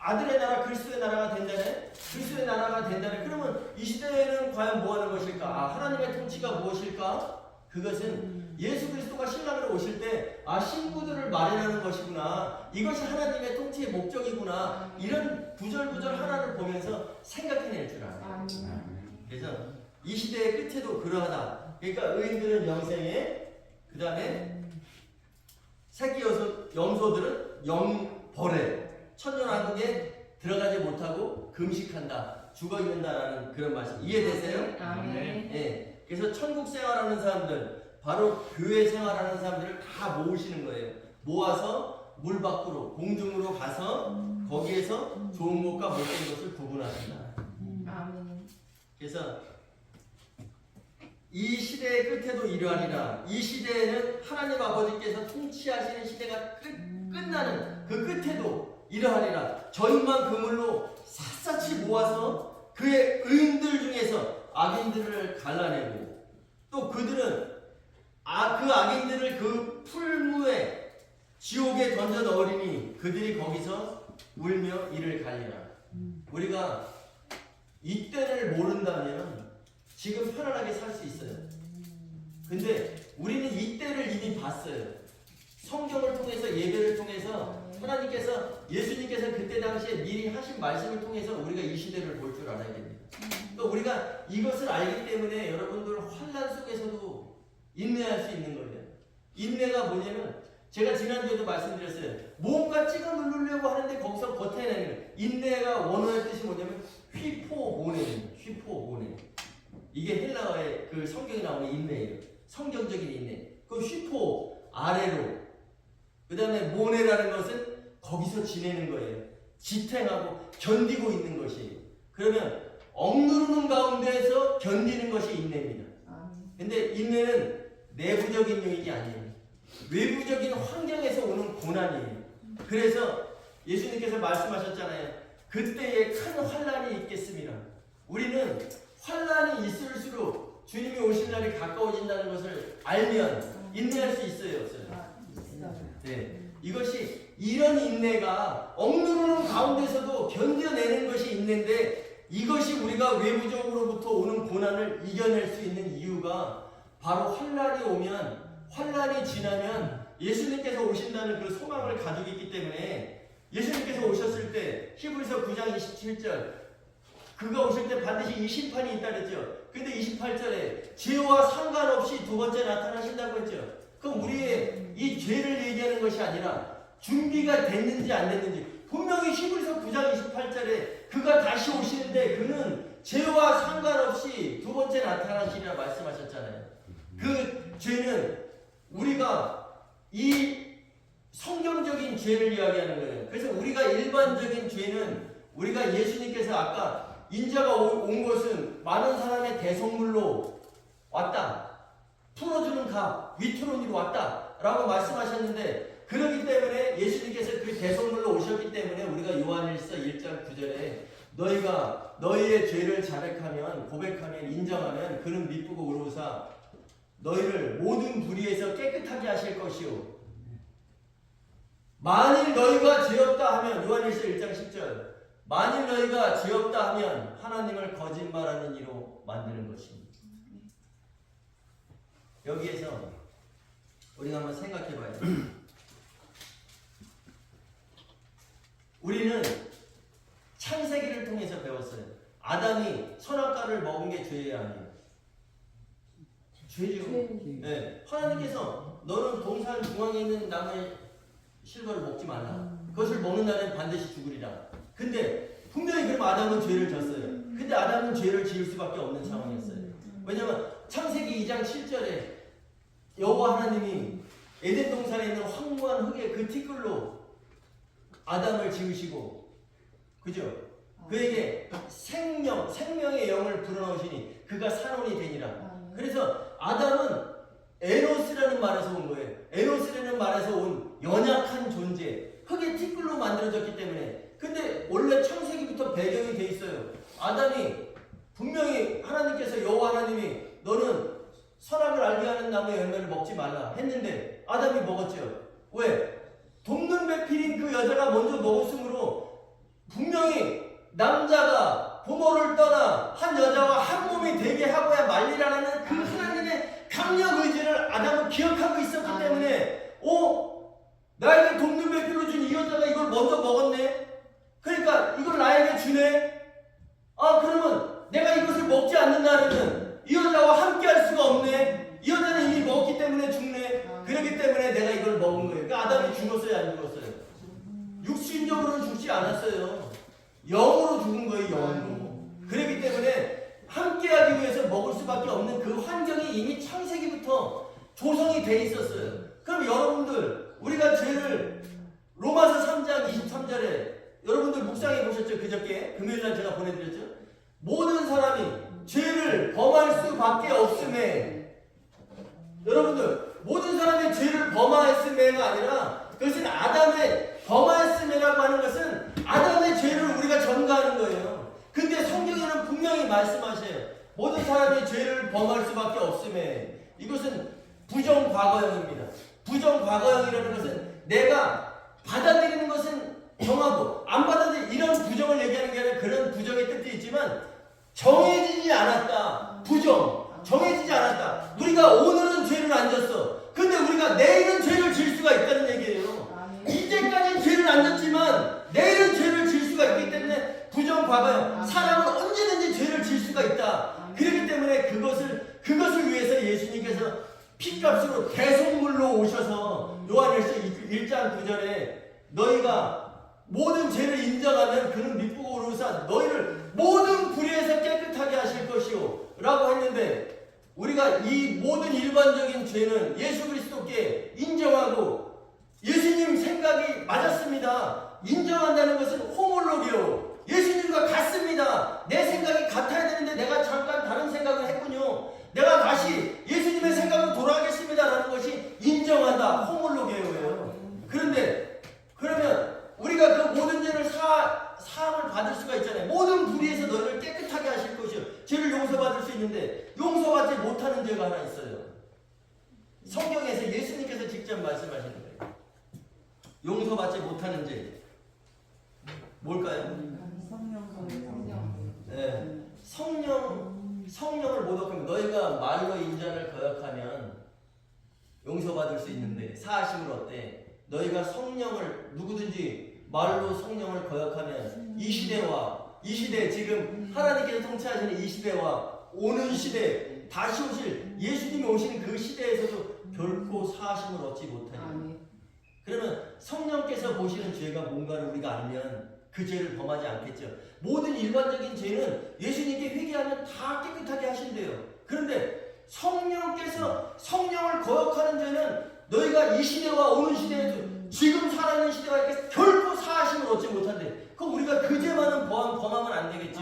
B: 아들의 나라, 그리스도의 나라가 된다네. 그리스도의 나라가 된다네. 그러면 이 시대에는 과연 뭐 하는 것일까? 하나님의 통치가 무엇일까? 그것은 예수 그리스도가 신랑으로 오실 때 신부들을 마련하는 것이구나. 이것이 하나님의 통치의 목적이구나. 이런 구절구절 하나를 보면서 생각해낼 줄 알아요. 그래서 이 시대의 끝에도 그러하다. 그러니까 의인들은 영생에, 그 다음에 새끼 염소들은 영벌에, 천년왕국에 들어가지 못하고 금식한다, 죽어 있는다라는 그런 말씀 이해되세요? 네. 그래서 천국 생활하는 사람들, 바로 교회 생활하는 사람들을 다 모으시는 거예요. 모아서 물 밖으로, 공중으로 가서 거기에서 좋은 것과 못된 것을 구분하신다. 그래서 이 시대의 끝에도 이러하리라. 이 시대에는 하나님 아버지께서 통치하시는 시대가 끝나는 그 끝에도 이러하리라. 저희만 그물로 샅샅이 모아서 그의 의인들 중에서 악인들을 갈라내고, 또 그들은 그 악인들을 그 풀무에 지옥에 던져 넣으리니 그들이 거기서 울며 이를 갈리라. 우리가 이 때를 모른다면 지금 편안하게 살 수 있어요. 근데 우리는 이 때를 이미 봤어요. 성경을 통해서, 예배를 통해서 하나님께서, 예수님께서 그때 당시에 미리 하신 말씀을 통해서 우리가 이 시대를 볼 줄 알아야 됩니다. 또 우리가 이것을 알기 때문에 여러분들 환난 속에서도 인내할 수 있는 거예요. 인내가 뭐냐면, 제가 지난주에도 말씀드렸어요. 뭔가 찍어 누르려고 하는데 거기서 버텨내는, 인내가 원어의 뜻이 뭐냐면 휘포오네입니다. 휘포오네. 이게 헬라어의 그 성경에 나오는 인내예요. 성경적인 인내. 그 휘포, 아래로. 그 다음에 모네라는 것은 거기서 지내는 거예요. 지탱하고 견디고 있는 것이에요. 그러면 억누르는 가운데에서 견디는 것이 인내입니다. 근데 인내는 내부적인 요인이 아니에요. 외부적인 환경에서 오는 고난이에요. 그래서 예수님께서 말씀하셨잖아요. 그때에 큰 환난이 있겠습니다. 우리는 환난이 있을수록 주님이 오실 날이 가까워진다는 것을 알면 인내할 수 있어요, 없어요? 네. 이것이, 이런 인내가 억누르는 가운데서도 견뎌내는 것이 인내인데, 이것이 우리가 외부적으로부터 오는 고난을 이겨낼 수 있는 이유가 바로 환난이 오면, 환난이 지나면 예수님께서 오신다는 그 소망을 가지고 있기 때문에, 예수님께서 오셨을 때 히브리서 9장 27절, 그가 오실 때 반드시 이 심판이 있다 그랬죠. 근데 28절에 죄와 상관없이 두 번째 나타나신다고 했죠. 그럼 우리의 이 죄를 얘기하는 것이 아니라 준비가 됐는지 안 됐는지, 분명히 히브리서 9장 28절에 그가 다시 오시는데 그는 죄와 상관없이 두 번째 나타나시리라 말씀하셨잖아요. 그 죄는 우리가 이 성경적인 죄를 이야기하는 거예요. 그래서 우리가 일반적인 죄는, 우리가 예수님께서 아까 인자가 온 것은 많은 사람의 대성물로 왔다, 풀어주는 값, 위트론이로 왔다 라고 말씀하셨는데, 그렇기 때문에 예수님께서 그 대성물로 오셨기 때문에 우리가 요한일서 1장 9절에 너희가 너희의 죄를 자백하면, 고백하면, 인정하면 그는 미쁘고 의로우사 너희를 모든 불의에서 깨끗하게 하실 것이요, 만일 너희가 죄 없다 하면, 요한일서 1장 10절, 만일 너희가 죄 없다 하면 하나님을 거짓말하는 이로 만드는 것입니다. 여기에서 우리가 한번 생각해 봐야 돼요. 우리는 창세기를 통해서 배웠어요. 아담이 선악과를 먹은 게 죄예요, 아니에요? 죄죠. 네. 하나님께서 너는 동산 중앙에 있는 나무의 실과를 먹지 말라. 그것을 먹는 날엔 반드시 죽으리라. 근데 분명히 그럼 아담은 죄를 졌어요. 근데 아담은 죄를 지을 수밖에 없는 상황이었어요. 왜냐하면 창세기 2장 7절에 여호와 하나님이 에덴 동산에 있는 황무한 흙의 그 티끌로 아담을 지으시고, 그죠? 그에게 생명의 영을 불어넣으시니 그가 산원이 되니라. 그래서 아담은 에노스라는 말에서 온 거예요. 에노스라는 말에서 온 연약한 존재, 흙의 티끌로 만들어졌기 때문에. 근데 원래 창세기부터 배경이 돼 있어요. 아담이 분명히 하나님께서 여호와 하나님이 너는 선악을 알게 하는 나무의 열매를 먹지 말라 했는데 아담이 먹었죠. 왜? 돕는 배필인 그 여자가 먼저 먹었으므로 분명히 남자가 부모를 떠나 한 여자와 한 몸이 되게 하고야 말리라는 그 하나님의 강력 의지를 아담은 기억하고 있었기 때문에 나에게 돕는 배필로 준 이 여자가 이걸 먼저 먹었네. 그러니까 이걸 나에게 주네. 그러면 내가 이것을 먹지 않는 날에는 이 여자와 함께 할 수가 없네. 이 여자는 이미 먹었기 때문에 죽네. 그렇기 때문에 내가 이걸 먹은 거예요. 그러니까 아담이 죽었어요, 안 죽었어요? 육신적으로는 죽지 않았어요. 영으로 죽은 거예요, 영으로. 그렇기 때문에 함께하기 위해서 먹을 수밖에 없는 그 환경이 이미 창세기부터 조성이 돼 있었어요. 그럼 여러분들, 우리가 죄를 로마서 3장 23절에 여러분들 묵상해 보셨죠? 그저께 금요일날 제가 보내드렸죠? 모든 사람이 죄를 범할 수밖에 없음에, 여러분들 모든 사람이 죄를 범하였음에가 아니라 그것은 아담의 범하였음이라고 하는 것은 아담의 죄를 우리가 전가하는 거예요. 근데 성경에는 분명히 말씀하셔요. 모든 사람이 죄를 범할 수밖에 없음에. 이것은 부정과거형입니다. 부정과거형이라는 것은 내가 받아들이는 것은 정하고 안 받아들이는 이런 부정을 얘기하는 게 아니라 그런 부정의 뜻도 있지만 정해지지 않았다. 부정. 정해지지 않았다. 우리가 오늘은 죄를 안 졌어. 근데 우리가 내일은 죄를 질 수가 있다는 얘기예요. 이제까지는 죄를 안 졌지만 내일은 죄를 질 수가 있기 때문에 부정과거형. 사람은 언제든지 죄를 질 수가 있다. 그렇기 때문에 그것을 위해서 예수님께서 피값으로 대속물로 오셔서 요한일서 1장 9절에 너희가 모든 죄를 인정하면 그는 미쁘고 오르사 너희를 모든 불의에서 깨끗하게 하실 것이요 라고 했는데, 우리가 이 모든 일반적인 죄는 예수 그리스도께 인정하고 예수님 생각이 맞았습니다. 인정한다는 것은 호몰로기요. 예수님과 같습니다. 내 생각이 같아야 되는데 내가 잠깐 다른 생각을 했군요. 내가 다시 예수님의 생각으로 돌아가겠습니다라는 것이 인정한다. 호몰로게요예요. 그런데 그러면 우리가 그 모든 죄를 사함을 받을 수가 있잖아요. 모든 불의에서 너희를 깨끗하게 하실 것이요. 죄를 용서받을 수 있는데 용서받지 못하는 죄가 하나 있어요. 성경에서 예수님께서 직접 말씀하시는 거예요. 용서받지 못하는 죄. 뭘까요? 네. 성령을 모독하면 너희가 말로 인자를 거역하면 용서받을 수 있는데 사하심을 어때? 너희가 성령을 누구든지 말로 성령을 거역하면 이 시대 지금 하나님께서 통치하시는 이 시대와 오는 시대 다시 오실 예수님이 오시는 그 시대에서도 결코 사하심을 얻지 못하니. 그러면 성령께서 보시는 죄가 뭔가를 우리가 알면 그 죄를 범하지 않겠죠. 모든 일반적인 죄는 예수님께 회개하면 다 깨끗하게 하신대요. 그런데 성령께서 성령을 거역하는 죄는 너희가 이 시대와 오는 시대에도 지금 살아있는 시대와 이렇게 결코 사하심을 얻지 못한대. 그럼 우리가 그 죄만은 범하면 안 되겠죠.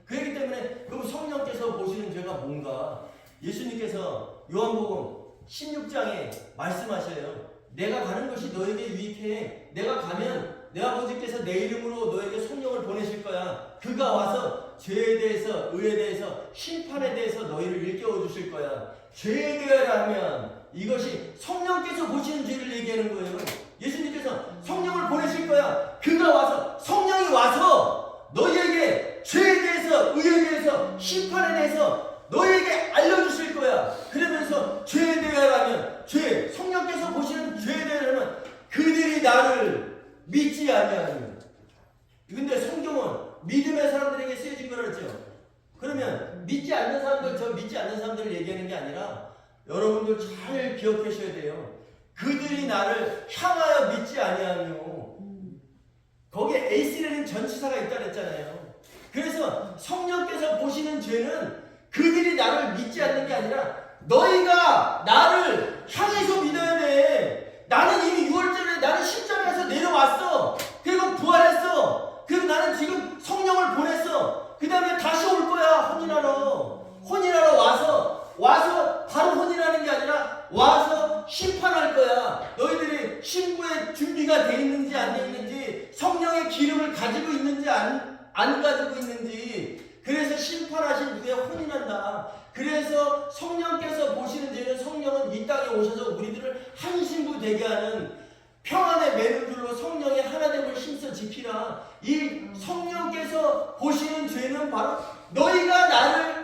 B: 그렇기 때문에 그럼 성령께서 보시는 죄가 뭔가? 예수님께서 요한복음 16장에 말씀하셔요. 내가 가는 것이 너에게 유익해. 내가 가면 내 아버지께서 내 이름으로 너에게 성령을 보내실 거야. 그가 와서 죄에 대해서, 의에 대해서, 심판에 대해서 너희를 일깨워 주실 거야. 죄에 대하면 이것이 성령께서 보시는 죄를 얘기하는 거예요. 예수님께서 성령을 보내실 거야. 그가 와서, 성령이 와서 너희에게 죄에 대해서, 의에 대해서, 심판에 대해서 너희에게 알려주실 거야. 그러면서 죄에 대하면, 성령께서 보시는 죄에 대하면 그들이 나를 믿지 아니하니. 근데 성경은 믿음의 사람들에게 쓰여진 거라죠. 그러면 믿지 않는 사람들, 저 믿지 않는 사람들을 얘기하는 게 아니라 여러분들 잘 기억하셔야 돼요. 그들이 나를 향하여 믿지 아니하며. 거기에 에이스라는 전치사가 있다 그랬잖아요. 그래서 성령께서 보시는 죄는 그들이 나를 믿지 않는 게 아니라 너희가 나를 향해서 믿어야 돼. 나는 이미 6월절에 나는 십자가에서 내려왔어. 그리고 부활했어. 그리고 나는 지금 준비가 돼 있는지 안 돼 있는지, 성령의 기름을 가지고 있는지 안 가지고 있는지. 그래서 심판하신 누구의 혼이 난다. 그래서 성령께서 보시는 죄는, 성령은 이 땅에 오셔서 우리들을 한신부 되게 하는 평안의 매듭줄로 성령의 하나됨을 힘써 지키라. 이 성령께서 보시는 죄는 바로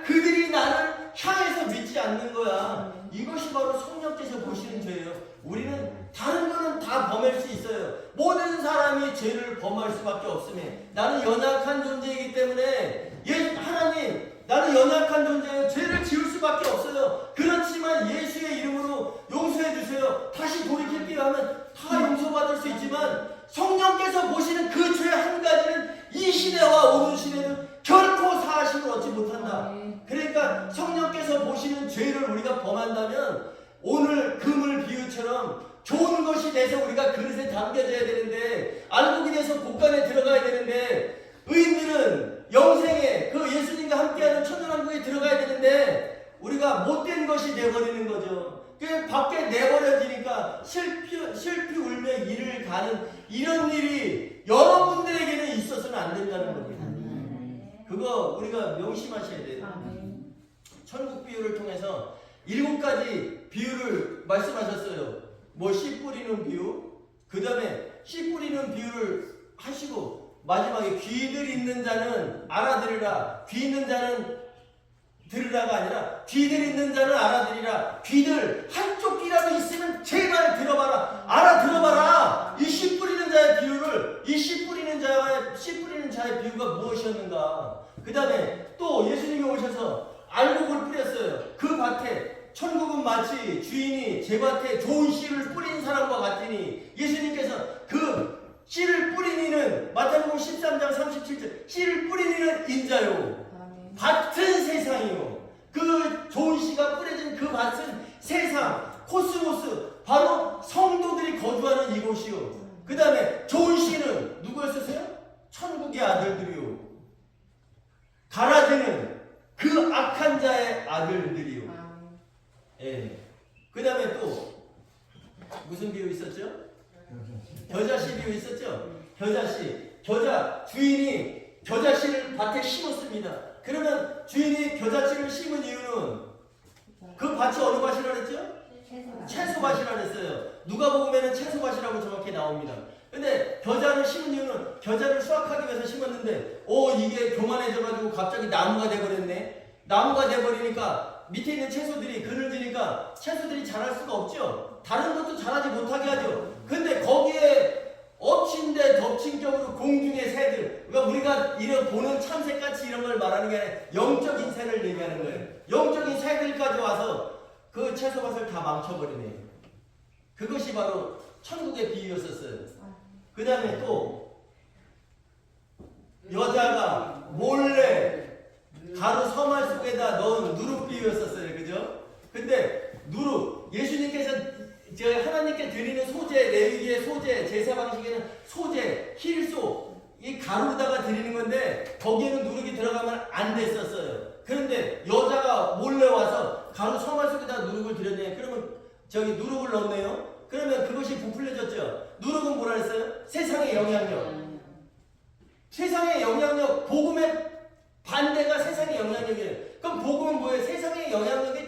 B: 그들이 나를 향해서 믿지 않는 거야. 이것이 바로 성령께서 보시는 죄예요. 우리는 다른 거는 다 범할 수 있어요. 모든 사람이 죄를 범할 수밖에 없음에, 나는 연약한 존재이기 때문에 하나님, 나는 연약한 존재예요. 죄를 지을 수밖에 없어요. 그렇지만 예수의 이름으로 용서해 주세요. 다시 돌이킬게요 하면 다 용서받을 수 있지만, 성령께서 보시는 그 죄 한 가지는 이 시대와 오는 시대는 결코 사하심을 얻지 못한다. 그러니까 성령께서 보시는 죄를 우리가 범한다면 오늘 금을 비유처럼 좋은 것이 돼서 우리가 그릇에 담겨져야 되는데, 알곡이 돼서 곳간에 들어가야 되는데, 의인들은 영생에 그 예수님과 함께하는 천년왕국에 들어가야 되는데 우리가 못된 것이 돼버리는 거죠. 그 밖에 내버려지니까 슬피 울며 이를 가는 이런 일이 여러분들에게는 있어서는 안 된다는 겁니다. 그거 우리가 명심하셔야 돼요. 천국 비유를 통해서 7가지 비유를 말씀하셨어요. 뭐 씨 뿌리는 비유, 그 다음에 씨 뿌리는 비유를 하시고 마지막에 귀들 있는 자는 알아들으라. 귀 있는 자는 들으라가 아니라 귀들 있는 자는 알아들으라. 귀들 한쪽 귀라도 있으면 제발 들어봐라. 알아들어봐라. 이 씨 뿌리는 자의 비유를, 이 씨 뿌리는 자의 비유가 무엇이었는가. 그 다음에 또 예수님이 오셔서 알곡을 뿌렸어요. 그 밭에 천국은 마치 주인이 제 밭에 좋은 씨를 뿌린 사람과 같으니, 예수님께서 그 씨를 뿌린 이는 마태복음 13장 37절 씨를 뿌린 이는 인자요. 밭은 세상이요. 그 좋은 씨가 뿌려진 그 밭은 세상, 코스모스, 바로 성도들이 거주하는 이곳이요. 그 다음에 좋은 씨는 누구였었어요? 천국의 아들들이요. 가라지는 그 악한 자의 아들들이요. 예. 그 다음에 또 무슨 비유 있었죠? 겨자씨 비유 있었죠? 겨자씨. 주인이 겨자씨를 밭에 심었습니다. 그러면 주인이 겨자씨를 심은 이유는 그 밭이 어느 밭이라 그랬죠? 채소밭이라 그랬어요. 누가복음에는 채소밭이라고 정확히 나옵니다. 근데 겨자를 심은 이유는 겨자를 수확하기 위해서 심었는데 이게 교만해져가지고 갑자기 나무가 돼버렸네. 나무가 돼버리니까 밑에 있는 채소들이 그늘지니까 채소들이 자랄 수가 없죠. 다른 것도 자라지 못하게 하죠. 근데 거기에 엎친 데 덮친 격으로 공중의 새들, 그러니까 우리가 이런 보는 참새같이 이런 걸 말하는 게 아니라 영적인 새를 얘기하는 거예요. 영적인 새들까지 와서 그 채소밭을 다 망쳐버리네요. 그것이 바로 천국의 비유였었어요. 그 다음에 또 여자가 몰래 가루 서말 속에다 넣은 누룩 비유였었어요. 그죠? 근데 누룩, 예수님께서 하나님께 드리는 소재, 레위기의 소재, 제사 방식에는 소재, 힐소, 이 가루로다가 드리는 건데 거기에는 누룩이 들어가면 안 됐었어요. 그런데 여자가 몰래 와서 가루 서말 속에다 누룩을 드렸네요. 그러면 누룩을 넣었네요. 그러면 그것이 부풀려졌죠. 누룩은 뭐라 했어요? 세상의 영향력. 세상의 영향력, 복음의 반대가 세상의 영향력이에요. 그럼 복음은 뭐예요? 세상의 영향력이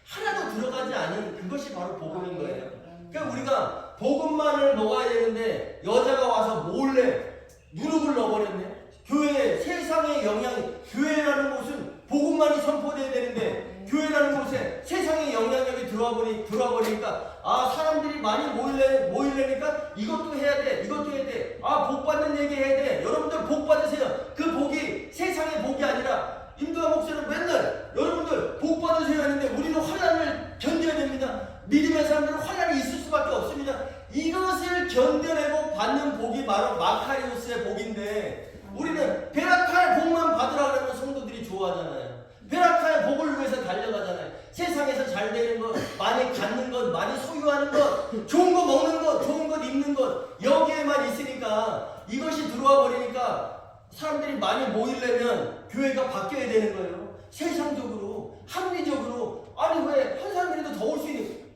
B: 하나도 들어가지 않은 그것이 바로 복음인 거예요. 그러니까 우리가 복음만을 먹어야 되는데 여자가 와서 몰래 누룩을 넣어버렸네. 교회에 세상의 영향이, 교회라는 곳은 복음만이 선포되어야 되는데 교회라는 곳에 세상의 영향력이 들어와 버리니까 사람들이 많이 모이려니까 이것도 해야 돼, 이것도 해야 돼. 복 받는 얘기 해야 돼. 여러분들 복 받으세요. 그 복이 세상의 복이 아니라 임도환 목사는 맨날 여러분들 복 받으세요 하는데 우리는 환난을 견뎌야 됩니다. 믿음의 사람들은 환난이 있을 수밖에 없습니다. 이것을 견뎌내고 받는 복이 바로 마카리오스의 복인데, 우리는 베라카의 복만 받으라 그러면 성도들이 좋아하잖아요. 베라카의 복을 위해서 달려가잖아요. 세상에서 잘 되는 것, 많이 갖는 것, 많이 소유하는 것, 좋은 거 먹는 것, 좋은 것 입는 것, 여기에만 있으니까 이것이 들어와 버리니까 사람들이 많이 모이려면 교회가 바뀌어야 되는 거예요. 세상적으로, 합리적으로. 아니 왜 한 사람이라도 더 올 수 있는,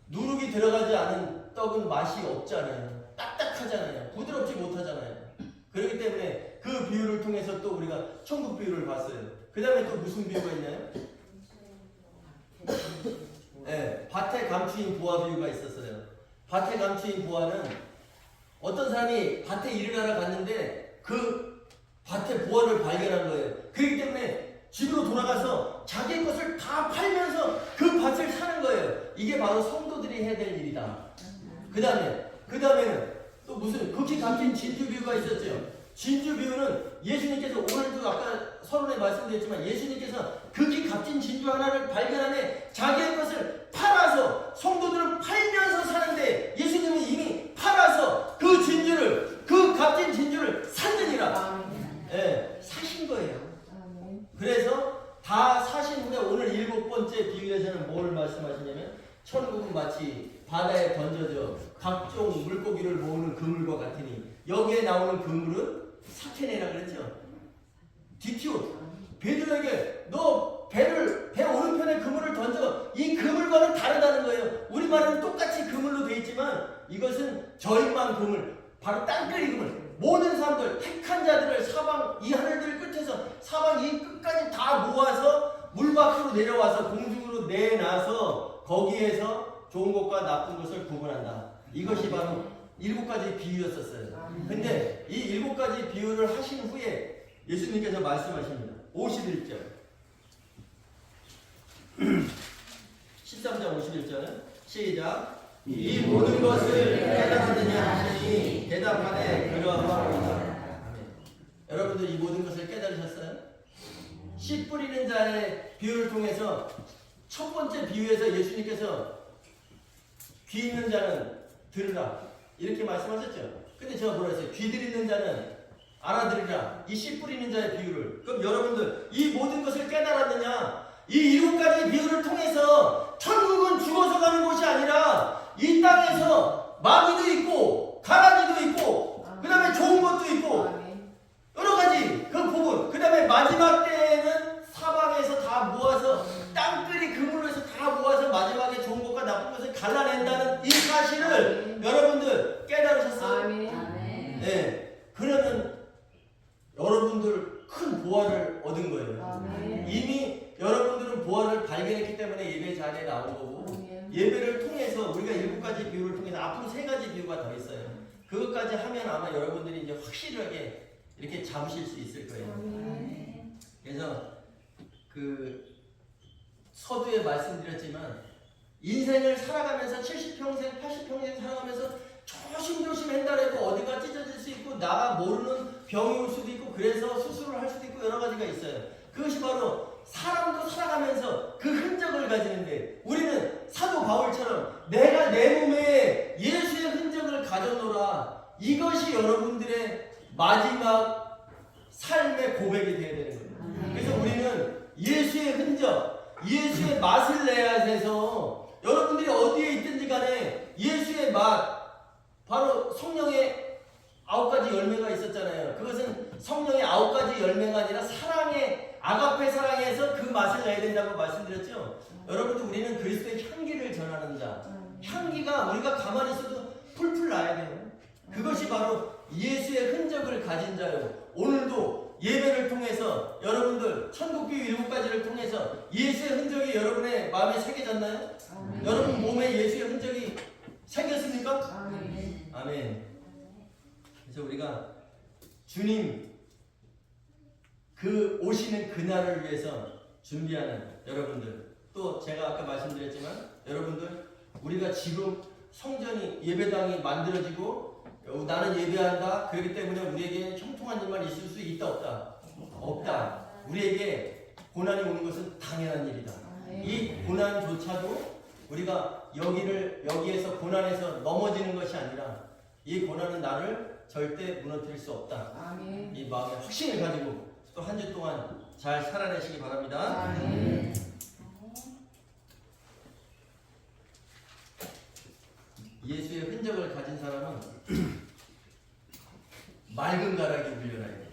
B: 누룩이 들어가지 않은 떡은 맛이 없잖아요. 딱딱하잖아요. 부드럽지 못하잖아요. 그렇기 때문에 그 비유를 통해서 또 우리가 천국 비유를 봤어요. 그 다음에 또 무슨 비유가 있나요? 네, 밭에 감추인 보화 비유가 있었어요. 밭에 감추인 보화는 어떤 사람이 밭에 일을 하러 갔는데 그 밭에 보화를 발견한 거예요. 그렇기 때문에 집으로 돌아가서 자기의 것을 다 팔면서 그 밭을 사는 거예요. 이게 바로 성도들이 해야 될 일이다. 그 다음에는 또 무슨 극히 값진 진주 비유가 있었죠. 진주 비유는 예수님께서 오늘도 아까 서론에 말씀드렸지만 예수님께서 극히 값진 진주 하나를 발견하며 자기의 것을 팔아서 성도들은 팔면서 사는데 예수님은 이미 팔아서 그 진주를 그 값진 진주를 샀느니라. 예, 사신 거예요. 그래서 다 사신 후에 오늘 7번째 비유에서는 뭘 말씀하시냐면 천국은 마치 바다에 던져져 각종 물고기를 모으는 그물과 같으니 여기에 나오는 그물은 사케네라 그랬죠. 디티오 베드로에게 너 배 오른편에 그물을 던져. 이 그물과는 다르다는 거예요. 우리말은 똑같이 그물로 되어 있지만 이것은 저인만 그물, 바로 땅끝이 그물. 모든 사람들 택한 자들을 사방 이 하늘들 끝에서 사방 이 끝까지 다 모아서 물 밖으로 내려와서 공중으로 내놔서 거기에서 좋은 것과 나쁜 것을 구분한다. 이것이 바로 7가지 비유였었어요. 근데 이 7가지 비유를 하신 후에 예수님께서 말씀하십니다. 51절 13장 51절은 시작. 이 모든 것을 깨달았느냐 하시니 대답하되 그러하오이다. 여러분들 이 모든 것을 깨달으셨어요? 씨 뿌리는 자의 비유를 통해서 첫 번째 비유에서 예수님께서 귀 있는 자는 들으라 이렇게 말씀하셨죠. 근데 제가 뭐라 했어요? 귀 들이는 자는 알아들으라. 이 씨 뿌리는 자의 비유를. 그럼 여러분들 이 모든 것을 깨달았느냐? 이 7가지 비유를 통해서 천국은 죽어서 가는 곳이 아니라 이 땅에서 마귀도 있고 가라지도 있고 그 다음에 좋은 것도 있고 여러 가지 그 부분. 그 다음에 마지막 때에는 사방에서 다 모아서 땅끝이 그물로 해서 다 모아서 마지막에 좋은 것과 나쁜 것을 갈라낸다는 이 사실을 여러분들 깨달으셨어요? 네. 그러면 여러분들 큰 보화를 얻은 거예요. 이미 여러분들은 보화를 발견했기 때문에 예배 자리에 나온 거고 예배를 통해서 우리가 7가지 비유를 통해서 앞으로 3가지 비유가 더 있어요. 그것까지 하면 아마 여러분들이 이제 확실하게 이렇게 잡으실 수 있을 거예요. 그래서 그 서두에 말씀드렸지만 인생을 살아가면서 70평생, 80평생 살아가면서 조심조심 한다고 어디가 찢어질 수 있고 나가 모르는 병이 올 수도 있고 그래서 수술을 할 수도 있고 여러 가지가 있어요. 그것이 바로 사람도 살아가면서 그 흔적을 가지는데 우리는 사도 바울처럼 내가 내 몸에 예수의 흔적을 가져노라. 이것이 여러분들의 마지막 삶의 고백이 되어야 되는 거예요. 그래서 우리는 예수의 흔적, 예수의 맛을 내야 해서 여러분들이 어디에 있든지 간에 예수의 맛, 바로 성령의 9가지 열매가 있었잖아요. 그것은 성령의 9가지 열매가 아니라 사랑의 아가페 사랑에서 그 맛을 내야 된다고 말씀드렸죠. 여러분들 우리는 그리스도의 향기를 전하는 자. 향기가 우리가 가만히 있어도 풀풀 나야 돼요. 그것이 바로 예수의 흔적을 가진 자요. 오늘도 예배를 통해서 여러분들 천국비유 7가지를 통해서 예수의 흔적이 여러분의 마음에 새겨졌나요? 여러분 몸에 예수의 흔적이 새겼습니까? 아멘. 그래서 우리가 주님 그 오시는 그날을 위해서 준비하는 여러분들, 또 제가 아까 말씀드렸지만 여러분들 우리가 지금 성전이 예배당이 만들어지고 나는 예배한다. 그렇기 때문에 우리에게 형통한 일만 있을 수 있다 없다? 없다. 우리에게 고난이 오는 것은 당연한 일이다. 이 고난조차도 우리가 여기에서 고난에서 넘어지는 것이 아니라 이 고난은 나를 절대 무너뜨릴 수 없다. 아멘. 이 마음의 확신을 가지고 또 한 주 동안 잘 살아내시기 바랍니다. 아멘. 예수의 흔적을 가진 사람은 맑은 가락이 물려나야 돼요.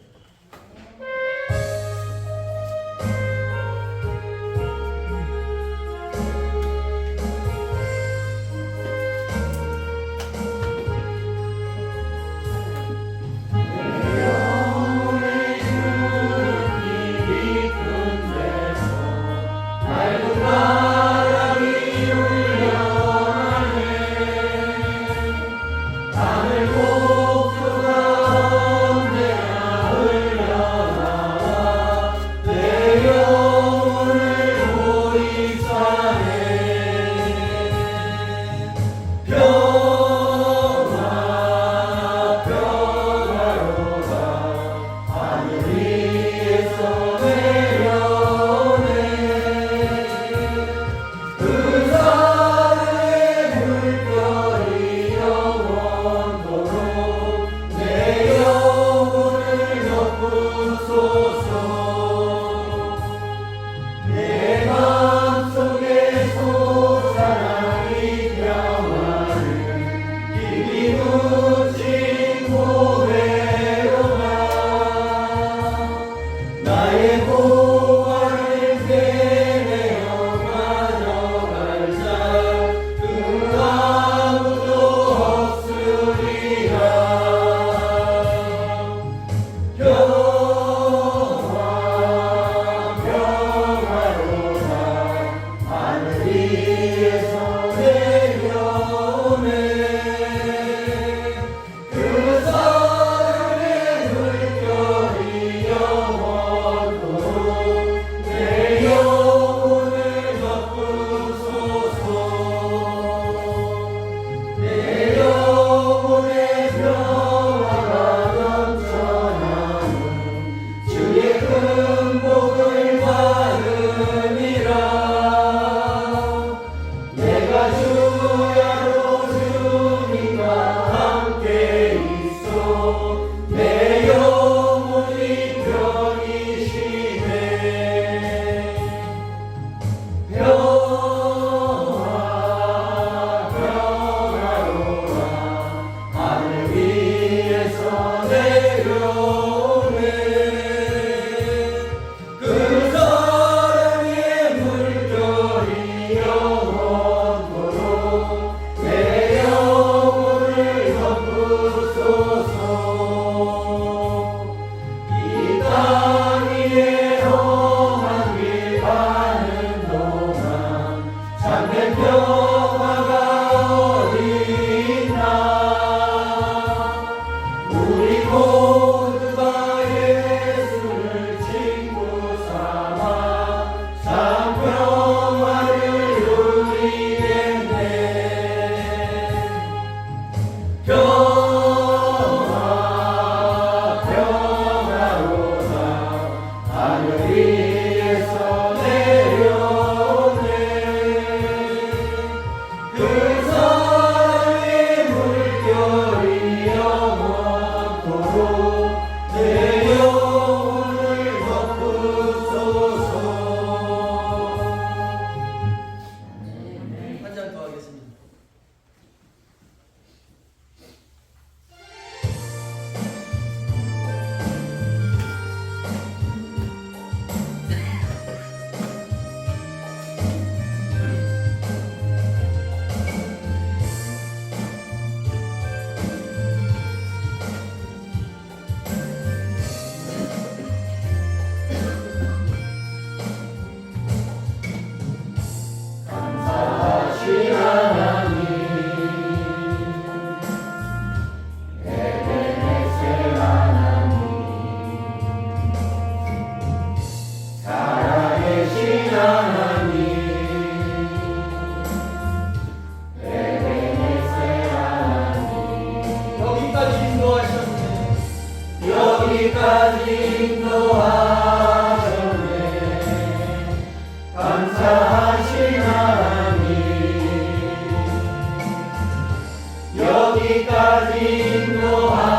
B: 여기까지 인도하셨네.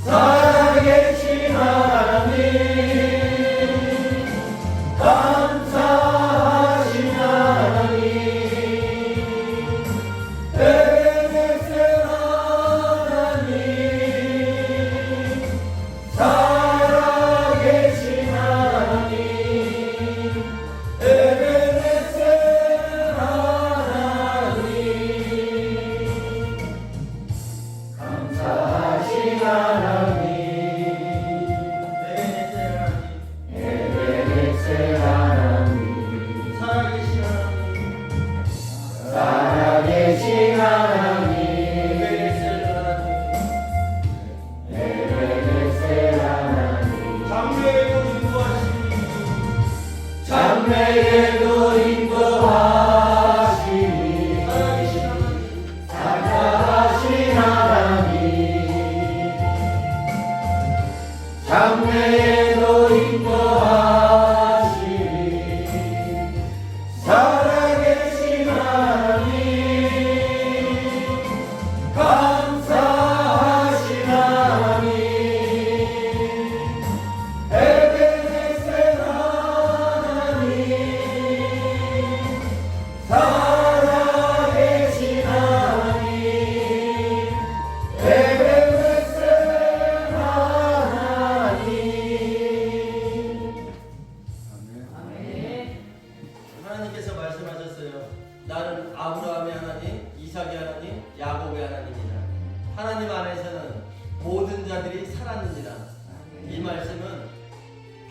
B: 살아계신 하나님, 감사하신 하나님, 에베네셀 하나님, 살아계신 하나님, 에베네셀 하나님, 감사하신 하나님, 에베네셀 하나님, 살아계신 하나님, 에베네셀 하나님, 장래에도 인도하시니 살아계신 하나님, 장래에도 인도하시니 살아계신 하나님, 감사하신 하나님, 에베네셀 하나님, 살아계신 하나님, 에베네셀 하나님. 하나님께서 말씀하셨어요. 나는 아브라함의 하나님, 이삭의 하나님, 야곱의 하나님이다. 하나님 안에서는 모든 자들이 살았느니라. 이 말씀은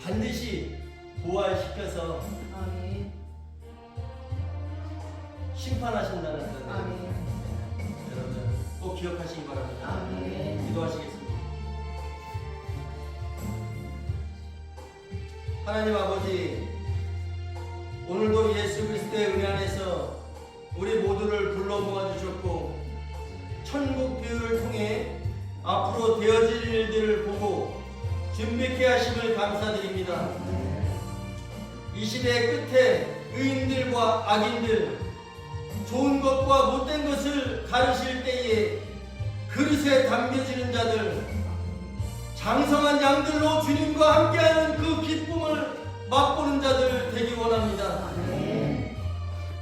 B: 반드시 부활시켜서 심판하신다는 뜻입니다. 여러분 꼭 기억하시기 바랍니다. 기도하시겠습니다. 하나님 아버지, 오늘도 예수 그리스도의 은혜 안에서 우리 모두를 불러 모아주셨고 천국 비유를 통해 앞으로 되어질 일들을 보고 준비케 하심을 감사드립니다. 이 시대의 끝에 의인들과 악인들, 좋은 것과 못된 것을 가르실 때에 그릇에 담겨지는 자들, 장성한 양들로 주님과 함께하는 그 기쁨을 맛보는 자들 되기 원합니다.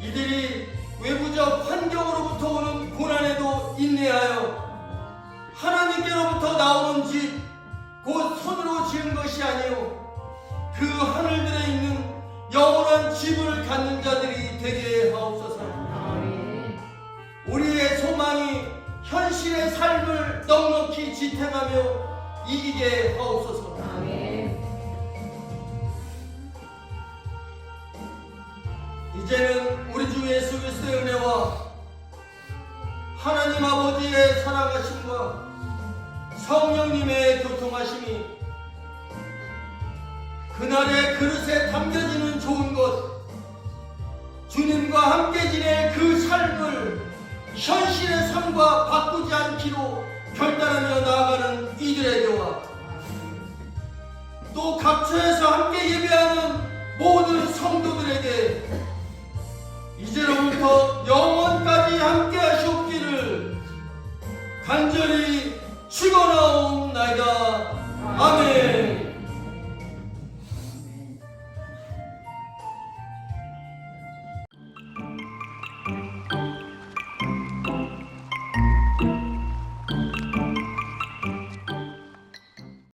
B: 이들이 외부적 환경으로부터 오는 고난에도 인내하여 하나님께로부터 나오는 집, 곧 손으로 지은 것이 아니요 그 하늘들에 있는 영원한 집을 갖는 자들이 되게 하옵소서. 우리의 소망이 현실의 삶을 넉넉히 지탱하며 이기게 하옵소서. 이제는 우리 주 예수 그리스도의 은혜와 하나님 아버지의 사랑하심과 성령님의 교통하심이 그날의 그릇에 담겨지는 좋은 것, 주님과 함께 지낼 그 삶을 현실의 삶과 바꾸지 않기로 결단하며 나아가는 이들에게와 또 각처에서 함께 예배하는 모든 성도들에게 이제로부터 영원까지 함께 하시옵기를 간절히 축원하옵나이다.